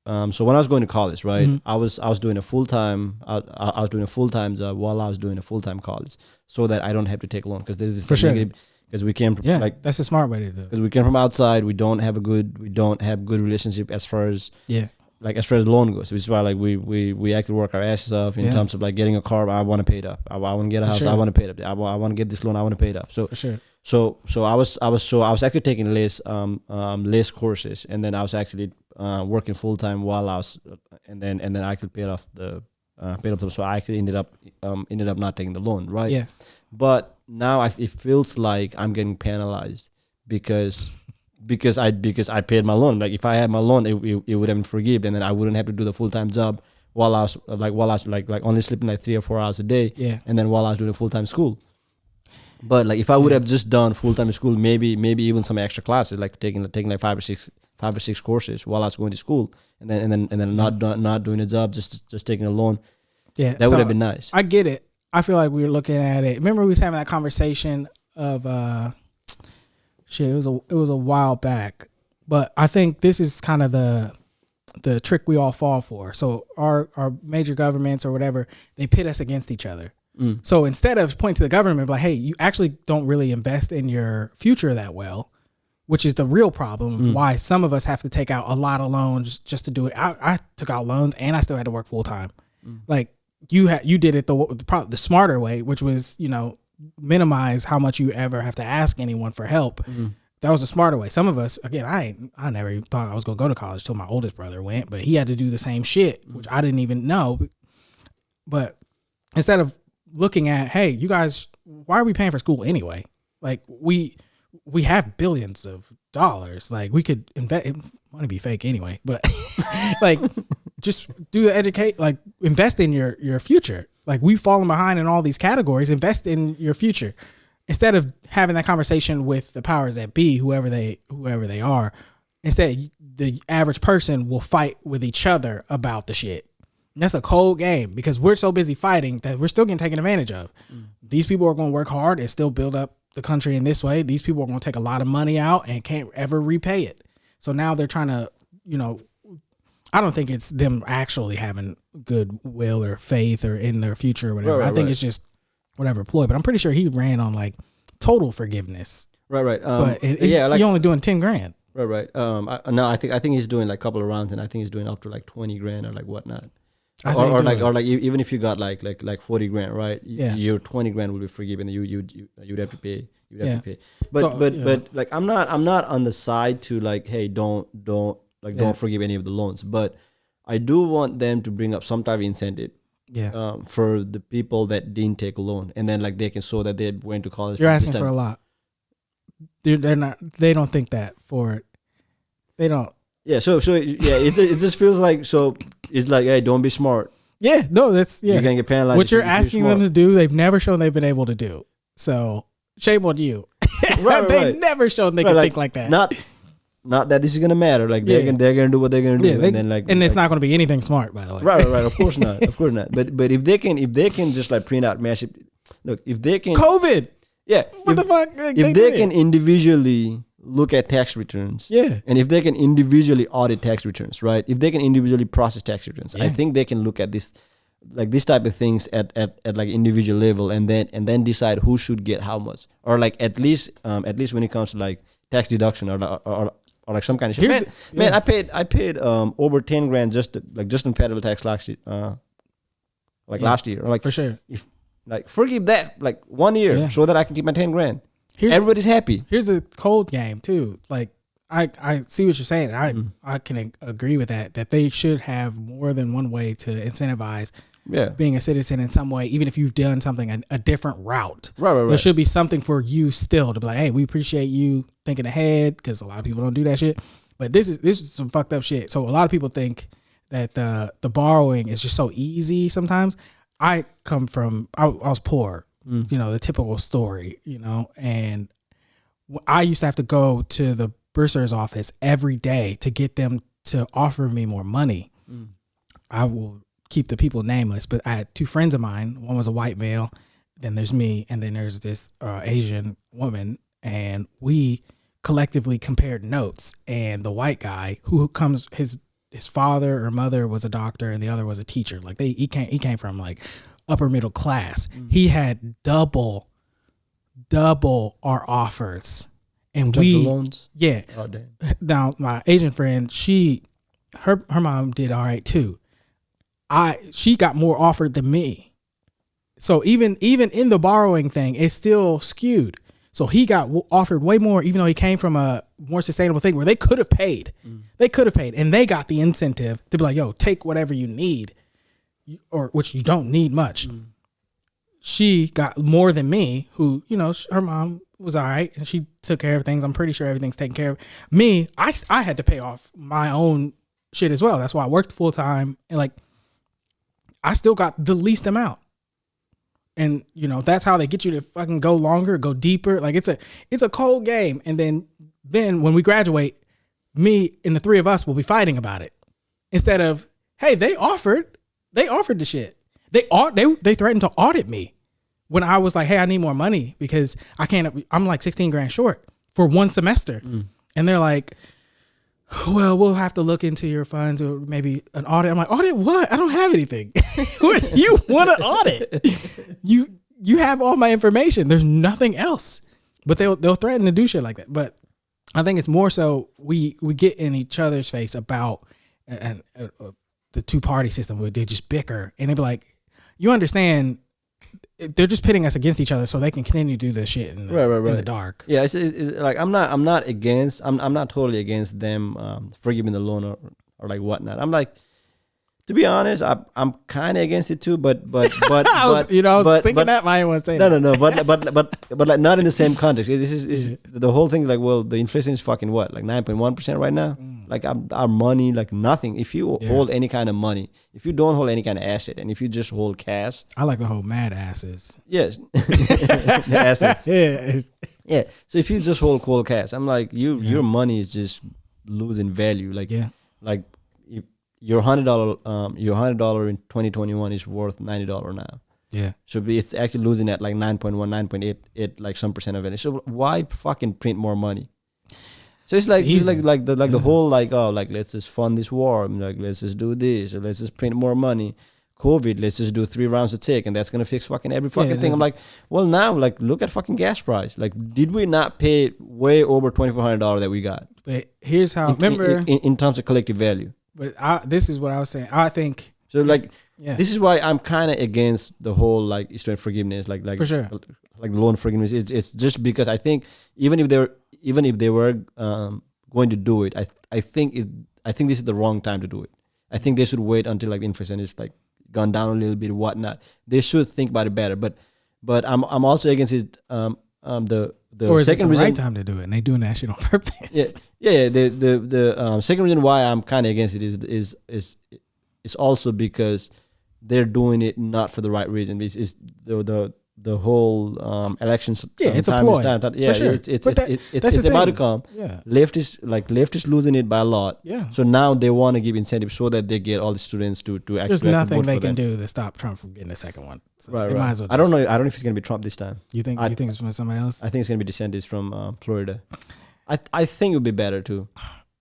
I was going to college, right, mm-hmm. I was doing a full time. I was doing a full time job while I was doing a full time college, so that I don't have to take a loan, because there's this for sure. Because we came from, that's a smart way to do it. Because we came from outside, we don't have good relationship as far as as far as loan goes. Which is why like we actually work our asses off in terms of like getting a car. I want to pay it up. I want to get a house. Sure. I want to pay it up. I want to get this loan. I want to pay it up. So for sure. So I was actually taking less courses, and then I was actually working full time while I was, and then I actually paid off the. So I actually ended up not taking the loan, right? Yeah. But now it feels like I'm getting penalized because I paid my loan. Like if I had my loan, it would have been forgiven, and then I wouldn't have to do the full time job while I was only sleeping like 3 or 4 hours a day. Yeah. And then while I was doing full time school. But like if I would have just done full time school, maybe even some extra classes, like taking like five or 5 or 6 courses while I was going to school, and then not doing a job, just taking a loan. Yeah, that would have been nice. I get it. I feel like we were looking at it. Remember we was having that conversation of shit. It was a while back, but I think this is kind of the trick we all fall for. So our major governments or whatever, they pit us against each other. So instead of pointing to the government, like, hey, you actually don't really invest in your future that well, which is the real problem. Why some of us have to take out a lot of loans just to do it. I took out loans and I still had to work full time. Like you did it the smarter way, which was, minimize how much you ever have to ask anyone for help. That was the smarter way. Some of us, again, I never even thought I was going to go to college till my oldest brother went, but he had to do the same shit, which I didn't even know. But instead of looking at, hey, you guys, why are we paying for school anyway? Like we have billions of dollars. Like we could invest. It want to be fake anyway, but like just invest in your future. Like we've fallen behind in all these categories. Invest in your future instead of having that conversation with the powers that be, whoever they are. Instead, the average person will fight with each other about the shit. And that's a cold game because we're so busy fighting that we're still getting taken advantage of. These people are going to work hard and still build up the country in this way. These people are going to take a lot of money out and can't ever repay it. So now they're trying to, I don't think it's them actually having goodwill or faith or in their future or whatever. Right, I think it's just whatever ploy. But I'm pretty sure he ran on like total forgiveness. Right. But you're only doing 10 grand. Right. I think he's doing like a couple of rounds, and I think he's doing up to like 20 grand or like whatnot. Or like even if you got like 40 grand, right? Your 20 grand will be forgiven. You'd have to pay. To pay. But like I'm not on the side to like, hey, don't forgive any of the loans. But I do want them to bring up some type of incentive. For the people that didn't take a loan, and then like they can show that they went to college. You're asking for a lot. They're not. They don't think that for it. They don't. Yeah, it just feels like, so it's like, hey, don't be smart. Yeah, no, that's you're gonna get penalized. What you're asking them to do, they've never shown they've been able to do. So shame on you. They've never shown they can think like that. Not that this is gonna matter. Like they're gonna do what they're gonna do, and it's not gonna be anything smart, by the way. Right. Of course not. But if they can just like print out massive, look, if they can COVID. Yeah. What the fuck? If they can individually look at tax returns, and if they can individually audit tax returns, right? If they can individually process tax returns, I think they can look at this type of things at like individual level, and then decide who should get how much, or like at least when it comes to like tax deduction or like some kind of shit. Man, I paid over 10 grand just in federal tax last year, last year, like for sure. If like forgive that like 1 year so that I can keep my 10 grand. Everybody's happy. Here's a cold game too. Like I see what you're saying. I can agree with that they should have more than one way to incentivize being a citizen in some way, even if you've done something a different route. Right. There should be something for you still to be like, hey, we appreciate you thinking ahead, because a lot of people don't do that shit. But this is some fucked up shit. So a lot of people think that the borrowing is just so easy sometimes. I was poor. The typical story, and I used to have to go to the bursar's office every day to get them to offer me more money. I will keep the people nameless, but I had two friends of mine. One was a white male, then there's me, and then there's this Asian woman, and we collectively compared notes. And the white guy his father or mother was a doctor, and the other was a teacher. Like he came from like upper middle class. He had double our offers, and loans. Yeah. Oh, damn. Now my Asian friend, her mom did all right too. She got more offered than me. So even in the borrowing thing, it's still skewed. So he got offered way more, even though he came from a more sustainable thing where they could have paid. They could have paid, and they got the incentive to be like, yo, take whatever you need, or which you don't need much. She got more than me, who, her mom was all right, and she took care of things. I'm pretty sure everything's taken care of. Me, I had to pay off my own shit as well. That's why I worked full time, and like, I still got the least amount. And that's how they get you to fucking go longer, go deeper. Like it's a cold game. And then when we graduate, me and the three of us will be fighting about it instead of, hey, they offered the shit. They threatened to audit me when I was like, hey, I need more money because I'm like 16 grand short for one semester. And they're like, well, we'll have to look into your funds or maybe an audit. I'm like, audit what? I don't have anything. You want to audit? You have all my information. There's nothing else. But they'll threaten to do shit like that. But I think it's more so we get in each other's face about the two-party system where they just bicker and they be like, you understand, they're just pitting us against each other so they can continue to do this shit in the dark. Yeah, it's like I'm not totally against them forgiving the loan or like whatnot. I'm like, to be honest, I'm kind of against it too, but I was thinking that my one saying no, but like not in the same context. This is the whole thing is like, well, the inflation is fucking what, like 9.1% right now. Like our money, like nothing. If you hold any kind of money, if you don't hold any kind of asset, and if you just hold cash, I like the whole mad asses. Yes, the assets. Yeah. So if you just hold cold cash, I'm like, your money is just losing value. Like your $100 in 2021 is worth $90 now. Yeah. So it's actually losing at like 9.1, 9.8, like some percent of it. So why fucking print more money? So it's like the whole like, oh, like let's just fund this war. Like let's just do this, or let's just print more money. COVID, let's just do 3 rounds of tick and that's gonna fix fucking every fucking thing. I'm like, well, now like look at fucking gas price. Like, did we not pay way over $2,400 that we got? But here's how in terms of collective value. But this is what I was saying. I think so. Like, this is why I'm kind of against the whole like student forgiveness, like for sure, like loan forgiveness. It's just because I think even if they were going to do it, I think this is the wrong time to do it. I think they should wait until like inflation is like gone down a little bit, whatnot. They should think about it better. But I'm also against it. The or is second this the reason, right time to do it? And they doing that shit on purpose. Yeah. The second reason why I'm kind of against it is also because they're doing it not for the right reason. It's the whole elections. It's a ploy. It's about to come. Yeah. Left is losing it by a lot. Yeah. So now they want to give incentives so that they get all the students to actually. There's nothing they can do do to stop Trump from getting a second one. So right. Might as well I don't know if it's gonna be Trump this time. You think it's from somebody else? I think it's gonna be DeSantis from Florida. I think it would be better too.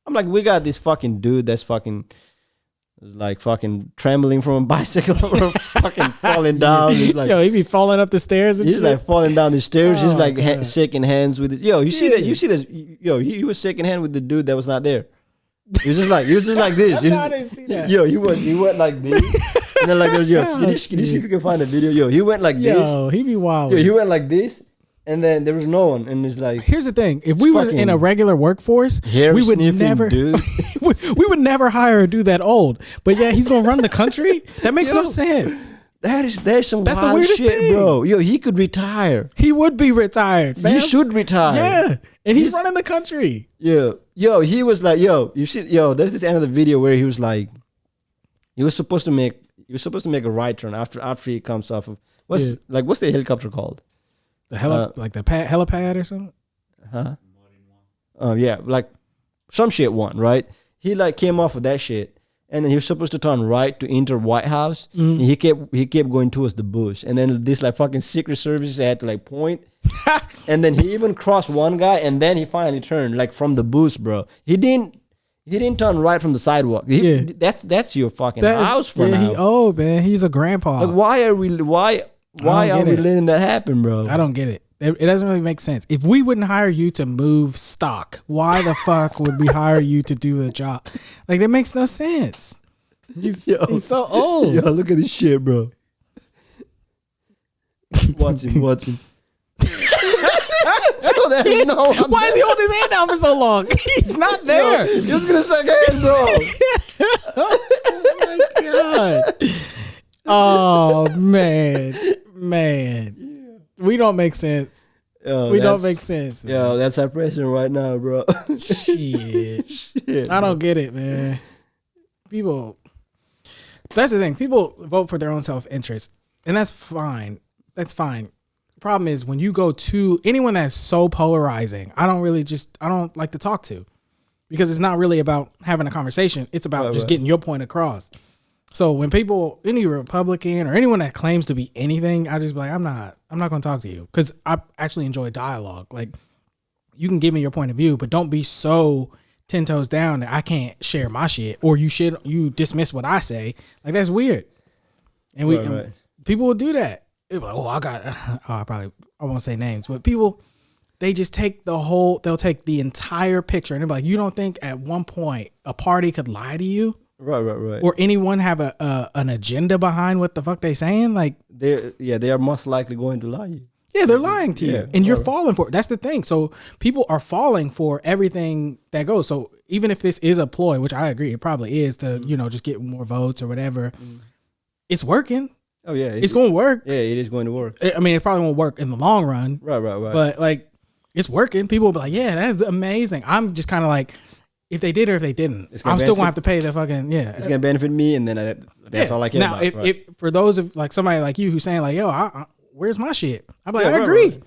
I'm like, we got this fucking dude that's fucking. Like fucking trembling from a bicycle or fucking falling down. He's like, he be falling up the stairs and he's shit. Like falling down the stairs. He's like shaking hands with it. You see that? You see this? He was shaking hands with the dude that was not there. He was just like this. I didn't see that. He went like this. And then like there's can you see if you can find a video? He went like this. He be wild. He went like this. And then there was no one, and it's like. Here's the thing: if we were in a regular workforce, we would never, we would never hire a dude that old. But yeah, he's gonna run the country. That makes no sense. That's some That's wild the weirdest shit, thing. bro. He could retire. He would be retired. Fam. He should retire. Yeah, and he's running the country. He was like, you see, there's this end of the video where he was like, he was supposed to make a right turn after he comes off of what's the helicopter called? The helipad or something? Huh? Like some shit one, right? He like came off of that shit, and then he was supposed to turn right to enter White House. And he kept going towards the bush, and then this like fucking Secret Service had to like point, and then he even crossed one guy, and then he finally turned like from the bush, bro. He didn't turn right from the sidewalk. That's your fucking house for now. He old, man. He's a grandpa. Like why are we letting that happen, bro? I don't get it. It doesn't really make sense. If we wouldn't hire you to move stock, why the fuck would we hire you to do a job? Like, that makes no sense. He's so old. Yo, look at this shit, bro. Watch him. Why is he holding his hand out for so long? He's not there. He was gonna suck hands, bro. Oh my god. Oh man. We don't make sense. We don't make sense. Man. Yo, that's our president right now, bro. Shit. I don't get it, man. People. That's the thing. People vote for their own self-interest, and that's fine. Problem is when you go to anyone that's so polarizing, I don't like to talk to, because it's not really about having a conversation. It's about just getting your point across. So when people, any Republican or anyone that claims to be anything, I just be like, I'm not going to talk to you, because I actually enjoy dialogue. Like, you can give me your point of view, but don't be so 10 toes down that I can't share my shit, or you dismiss what I say. Like, that's weird. And and people will do that. They're like, I won't say names, but people, they just take they'll take the entire picture, and they're like, you don't think at one point a party could lie to you? Right. Or anyone have an agenda behind what the fuck they saying? Like, they are most likely going to lie to you. Yeah, they're lying to you, and you're falling for it. That's the thing. So people are falling for everything that goes. So even if this is a ploy, which I agree, it probably is to, just get more votes or whatever, it's working. Oh yeah, it's going to work. Yeah, it is going to work. I mean, it probably won't work in the long run. Right. But like, it's working. People will be like, yeah, that's amazing. I'm just kind of like, if they did or if they didn't, I'm still gonna have to pay the fucking It's gonna benefit me, and then that's all I care about. Now, if for those of like somebody like you who's saying like, yo, where's my shit? I'm like, I agree.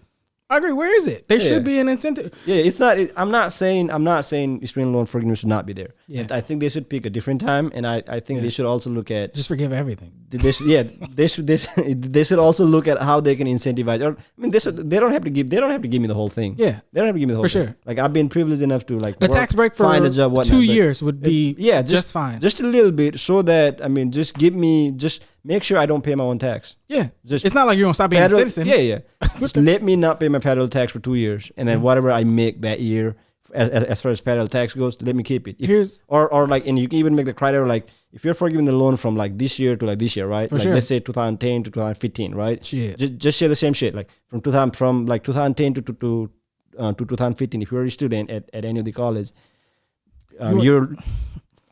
I agree. Where is it? There should be an incentive. Yeah, it's not. I'm not saying student loan forgiveness should not be there. Yeah. I think they should pick a different time, and I think they should also look at just forgive everything. They should also look at how they can incentivize. Or I mean, they don't have to give me the whole thing. Yeah, they don't have to give me the whole thing. Sure. Like, I've been privileged enough to like a tax break for find a job, 2 years would be just fine. Just a little bit, so that just make sure I don't pay my own tax. Yeah, it's not like you're gonna stop being a citizen. Yeah. Just let me not pay my federal tax for 2 years, and then whatever I make that year, as far as federal tax goes, let me keep it. Or like, and you can even make the criteria like, if you're forgiving the loan from like this year to like this year, right? Let's say 2010 to 2015, right? Shit. Just share the same shit. Like from 2010 to 2015, if you're a student at any of the college,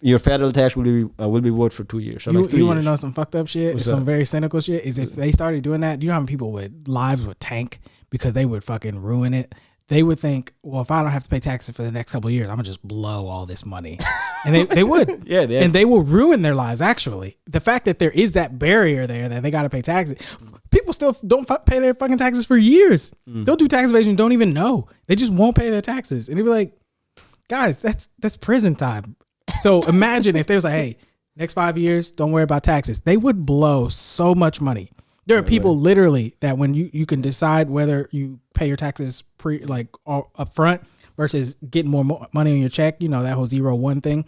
your federal tax will be void for 2 years. So you want to know some fucked up shit? Some very cynical shit is if they started doing that, you know how many people lives would tank because they would fucking ruin it. They would think, well, if I don't have to pay taxes for the next couple of years, I'm gonna just blow all this money, and they would. Yeah, and they will ruin their lives. Actually, the fact that there is that barrier there that they got to pay taxes, people still don't pay their fucking taxes for years. They'll do tax evasion, don't even know. They just won't pay their taxes, and they'd be like, guys, that's prison time. So imagine if they was like, hey, next 5 years, don't worry about taxes. They would blow so much money. There are people literally that when you can decide whether you pay your taxes up front versus getting more money on your check, that whole 0-1 thing.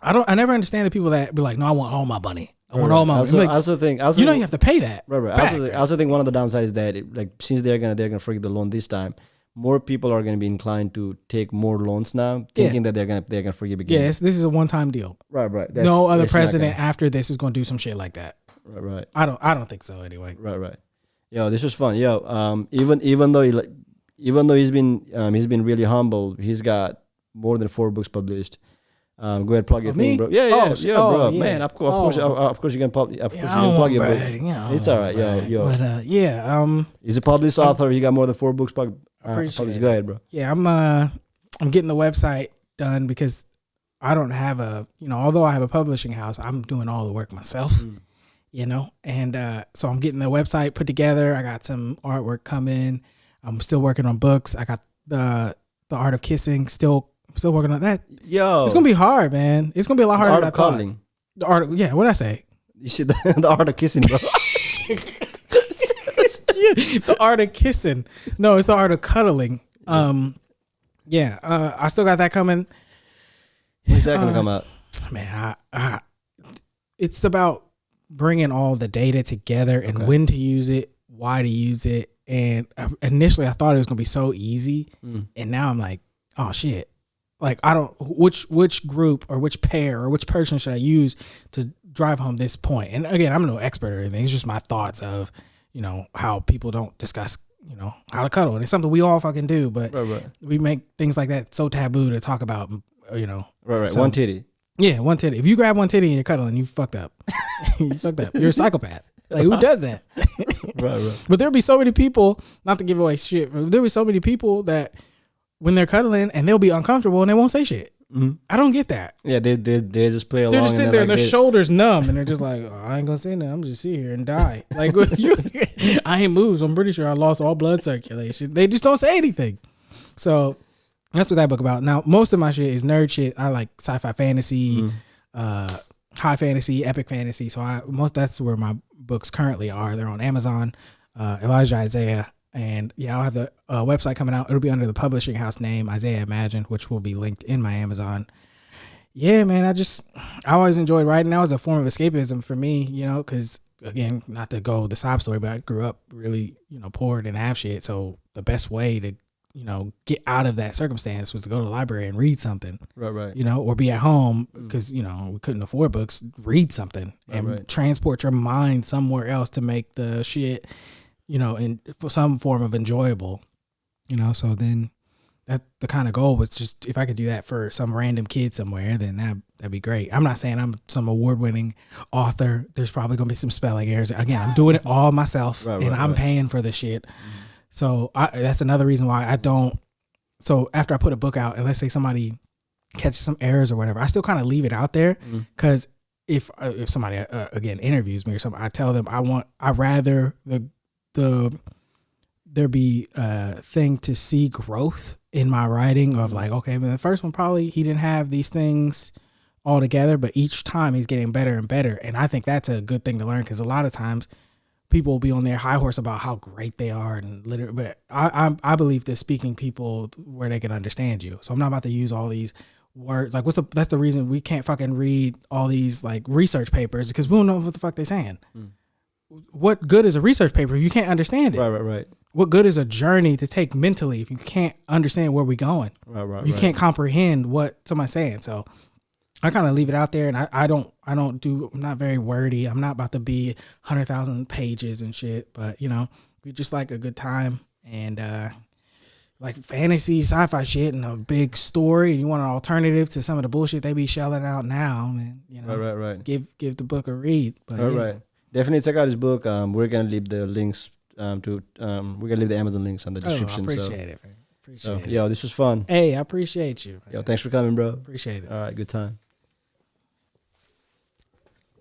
I never understand the people that be like, no, I want all my money. I want all my money. I also think you have to pay that. Right. I also think one of the downsides is that since they're gonna forgive the loan this time, more people are going to be inclined to take more loans now, thinking that they're gonna forgive again. Yes, this is a one-time deal. Right. No other president after this is going to do some shit like that. Right. I don't think so anyway. Right. Yo, this was fun. Yo, even though he's been really humble, he's got more than 4 books published. Go ahead, plug your thing, bro. Yeah, bro. Yeah. Man, of course, you can plug. Of course, you can plug it, bro. It's all right, yo. But he's a published author. He got more than 4 books published. Go ahead, bro. Yeah, I'm getting the website done because I don't have although I have a publishing house, I'm doing all the work myself. And so I'm getting the website put together. I got some artwork coming. I'm still working on books. I got the Art of Kissing still working on that. Yo, it's gonna be hard, man. It's gonna be a lot harder than I thought. Cuddling. The art of, what'd I say? You should the Art of Kissing, bro. The Art of Kissing. No, it's the Art of Cuddling. I still got that coming. When's that gonna come out? Man, it's about bringing all the data together and when to use it, why to use it. And initially I thought it was gonna be so easy, and now I'm like, oh shit. Like, I don't, which group or which pair or which person should I use to drive home this point? And again, I'm no expert or anything. It's just my thoughts of, how people don't discuss, how to cuddle. And it's something we all fucking do, but we make things like that so taboo to talk about, Right. So, one titty. Yeah, one titty. If you grab one titty and you're cuddling, you fucked up. You fucked up. You're a psychopath. Like, who does that? Right. But there'll be so many people, not to give away shit, but there'll be so many people that when they're cuddling and they'll be uncomfortable and they won't say shit. Mm-hmm. I don't get that. Yeah, they just play along. They're just sitting there and their shoulders numb and they're just like, I ain't gonna say nothing. I'm just sit here and die. Like, I ain't moved. So I'm pretty sure I lost all blood circulation. They just don't say anything. So That's what that book about. Now, most of my shit is nerd shit. I like sci-fi fantasy, high fantasy, epic fantasy. So that's where my books currently are. They're on Amazon, Elijah Isaiah. And yeah, I'll have the website coming out. It'll be under the publishing house name, Isaiah Imagine, which will be linked in my Amazon. Yeah, man, I always enjoyed writing. That was a form of escapism for me, you know, because again, not to go the sob story, but I grew up really, you know, poor, didn't have shit. So the best way to, you know, get out of that circumstance was to go to the library and read something, right. You know, or be at home because, you know, we couldn't afford books, read something and transport your mind somewhere else to make the shit, you know, in for some form of enjoyable, you know. So then that the kind of goal was just, if I could do that for some random kid somewhere, then that'd be great. I'm not saying I'm some award-winning author. There's probably gonna be some spelling errors. Again, I'm doing it all myself, and I'm paying for the shit. So that's another reason why I don't. So after I put a book out, and let's say somebody catches some errors or whatever, I still kind of leave it out there, because if somebody again interviews me or something, I tell them I rather there be a thing to see growth in my writing of like, okay, but the first one probably he didn't have these things all together, but each time he's getting better and better. And I think that's a good thing to learn, because a lot of times people will be on their high horse about how great they are and literally, but I believe that speaking people where they can understand you. So I'm not about to use all these words. Like that's the reason we can't fucking read all these like research papers, because we don't know what the fuck they're saying. What good is a research paper if you can't understand it? Right. What good is a journey to take mentally if you can't understand where we're going? You can't comprehend what somebody's saying. So I kind of leave it out there, and I'm not very wordy. I'm not about to be 100,000 pages and shit, but you know, we just like a good time and like fantasy, sci-fi shit and a big story, and you want an alternative to some of the bullshit they be shelling out now, and you know, right. Give the book a read. But right. Definitely check out his book. We're gonna leave the links we're gonna leave the Amazon links on the description. I appreciate it, man. Appreciate it. Yo, this was fun. Hey, I appreciate you, man. Yo, thanks for coming, bro. Appreciate it. All right, good time.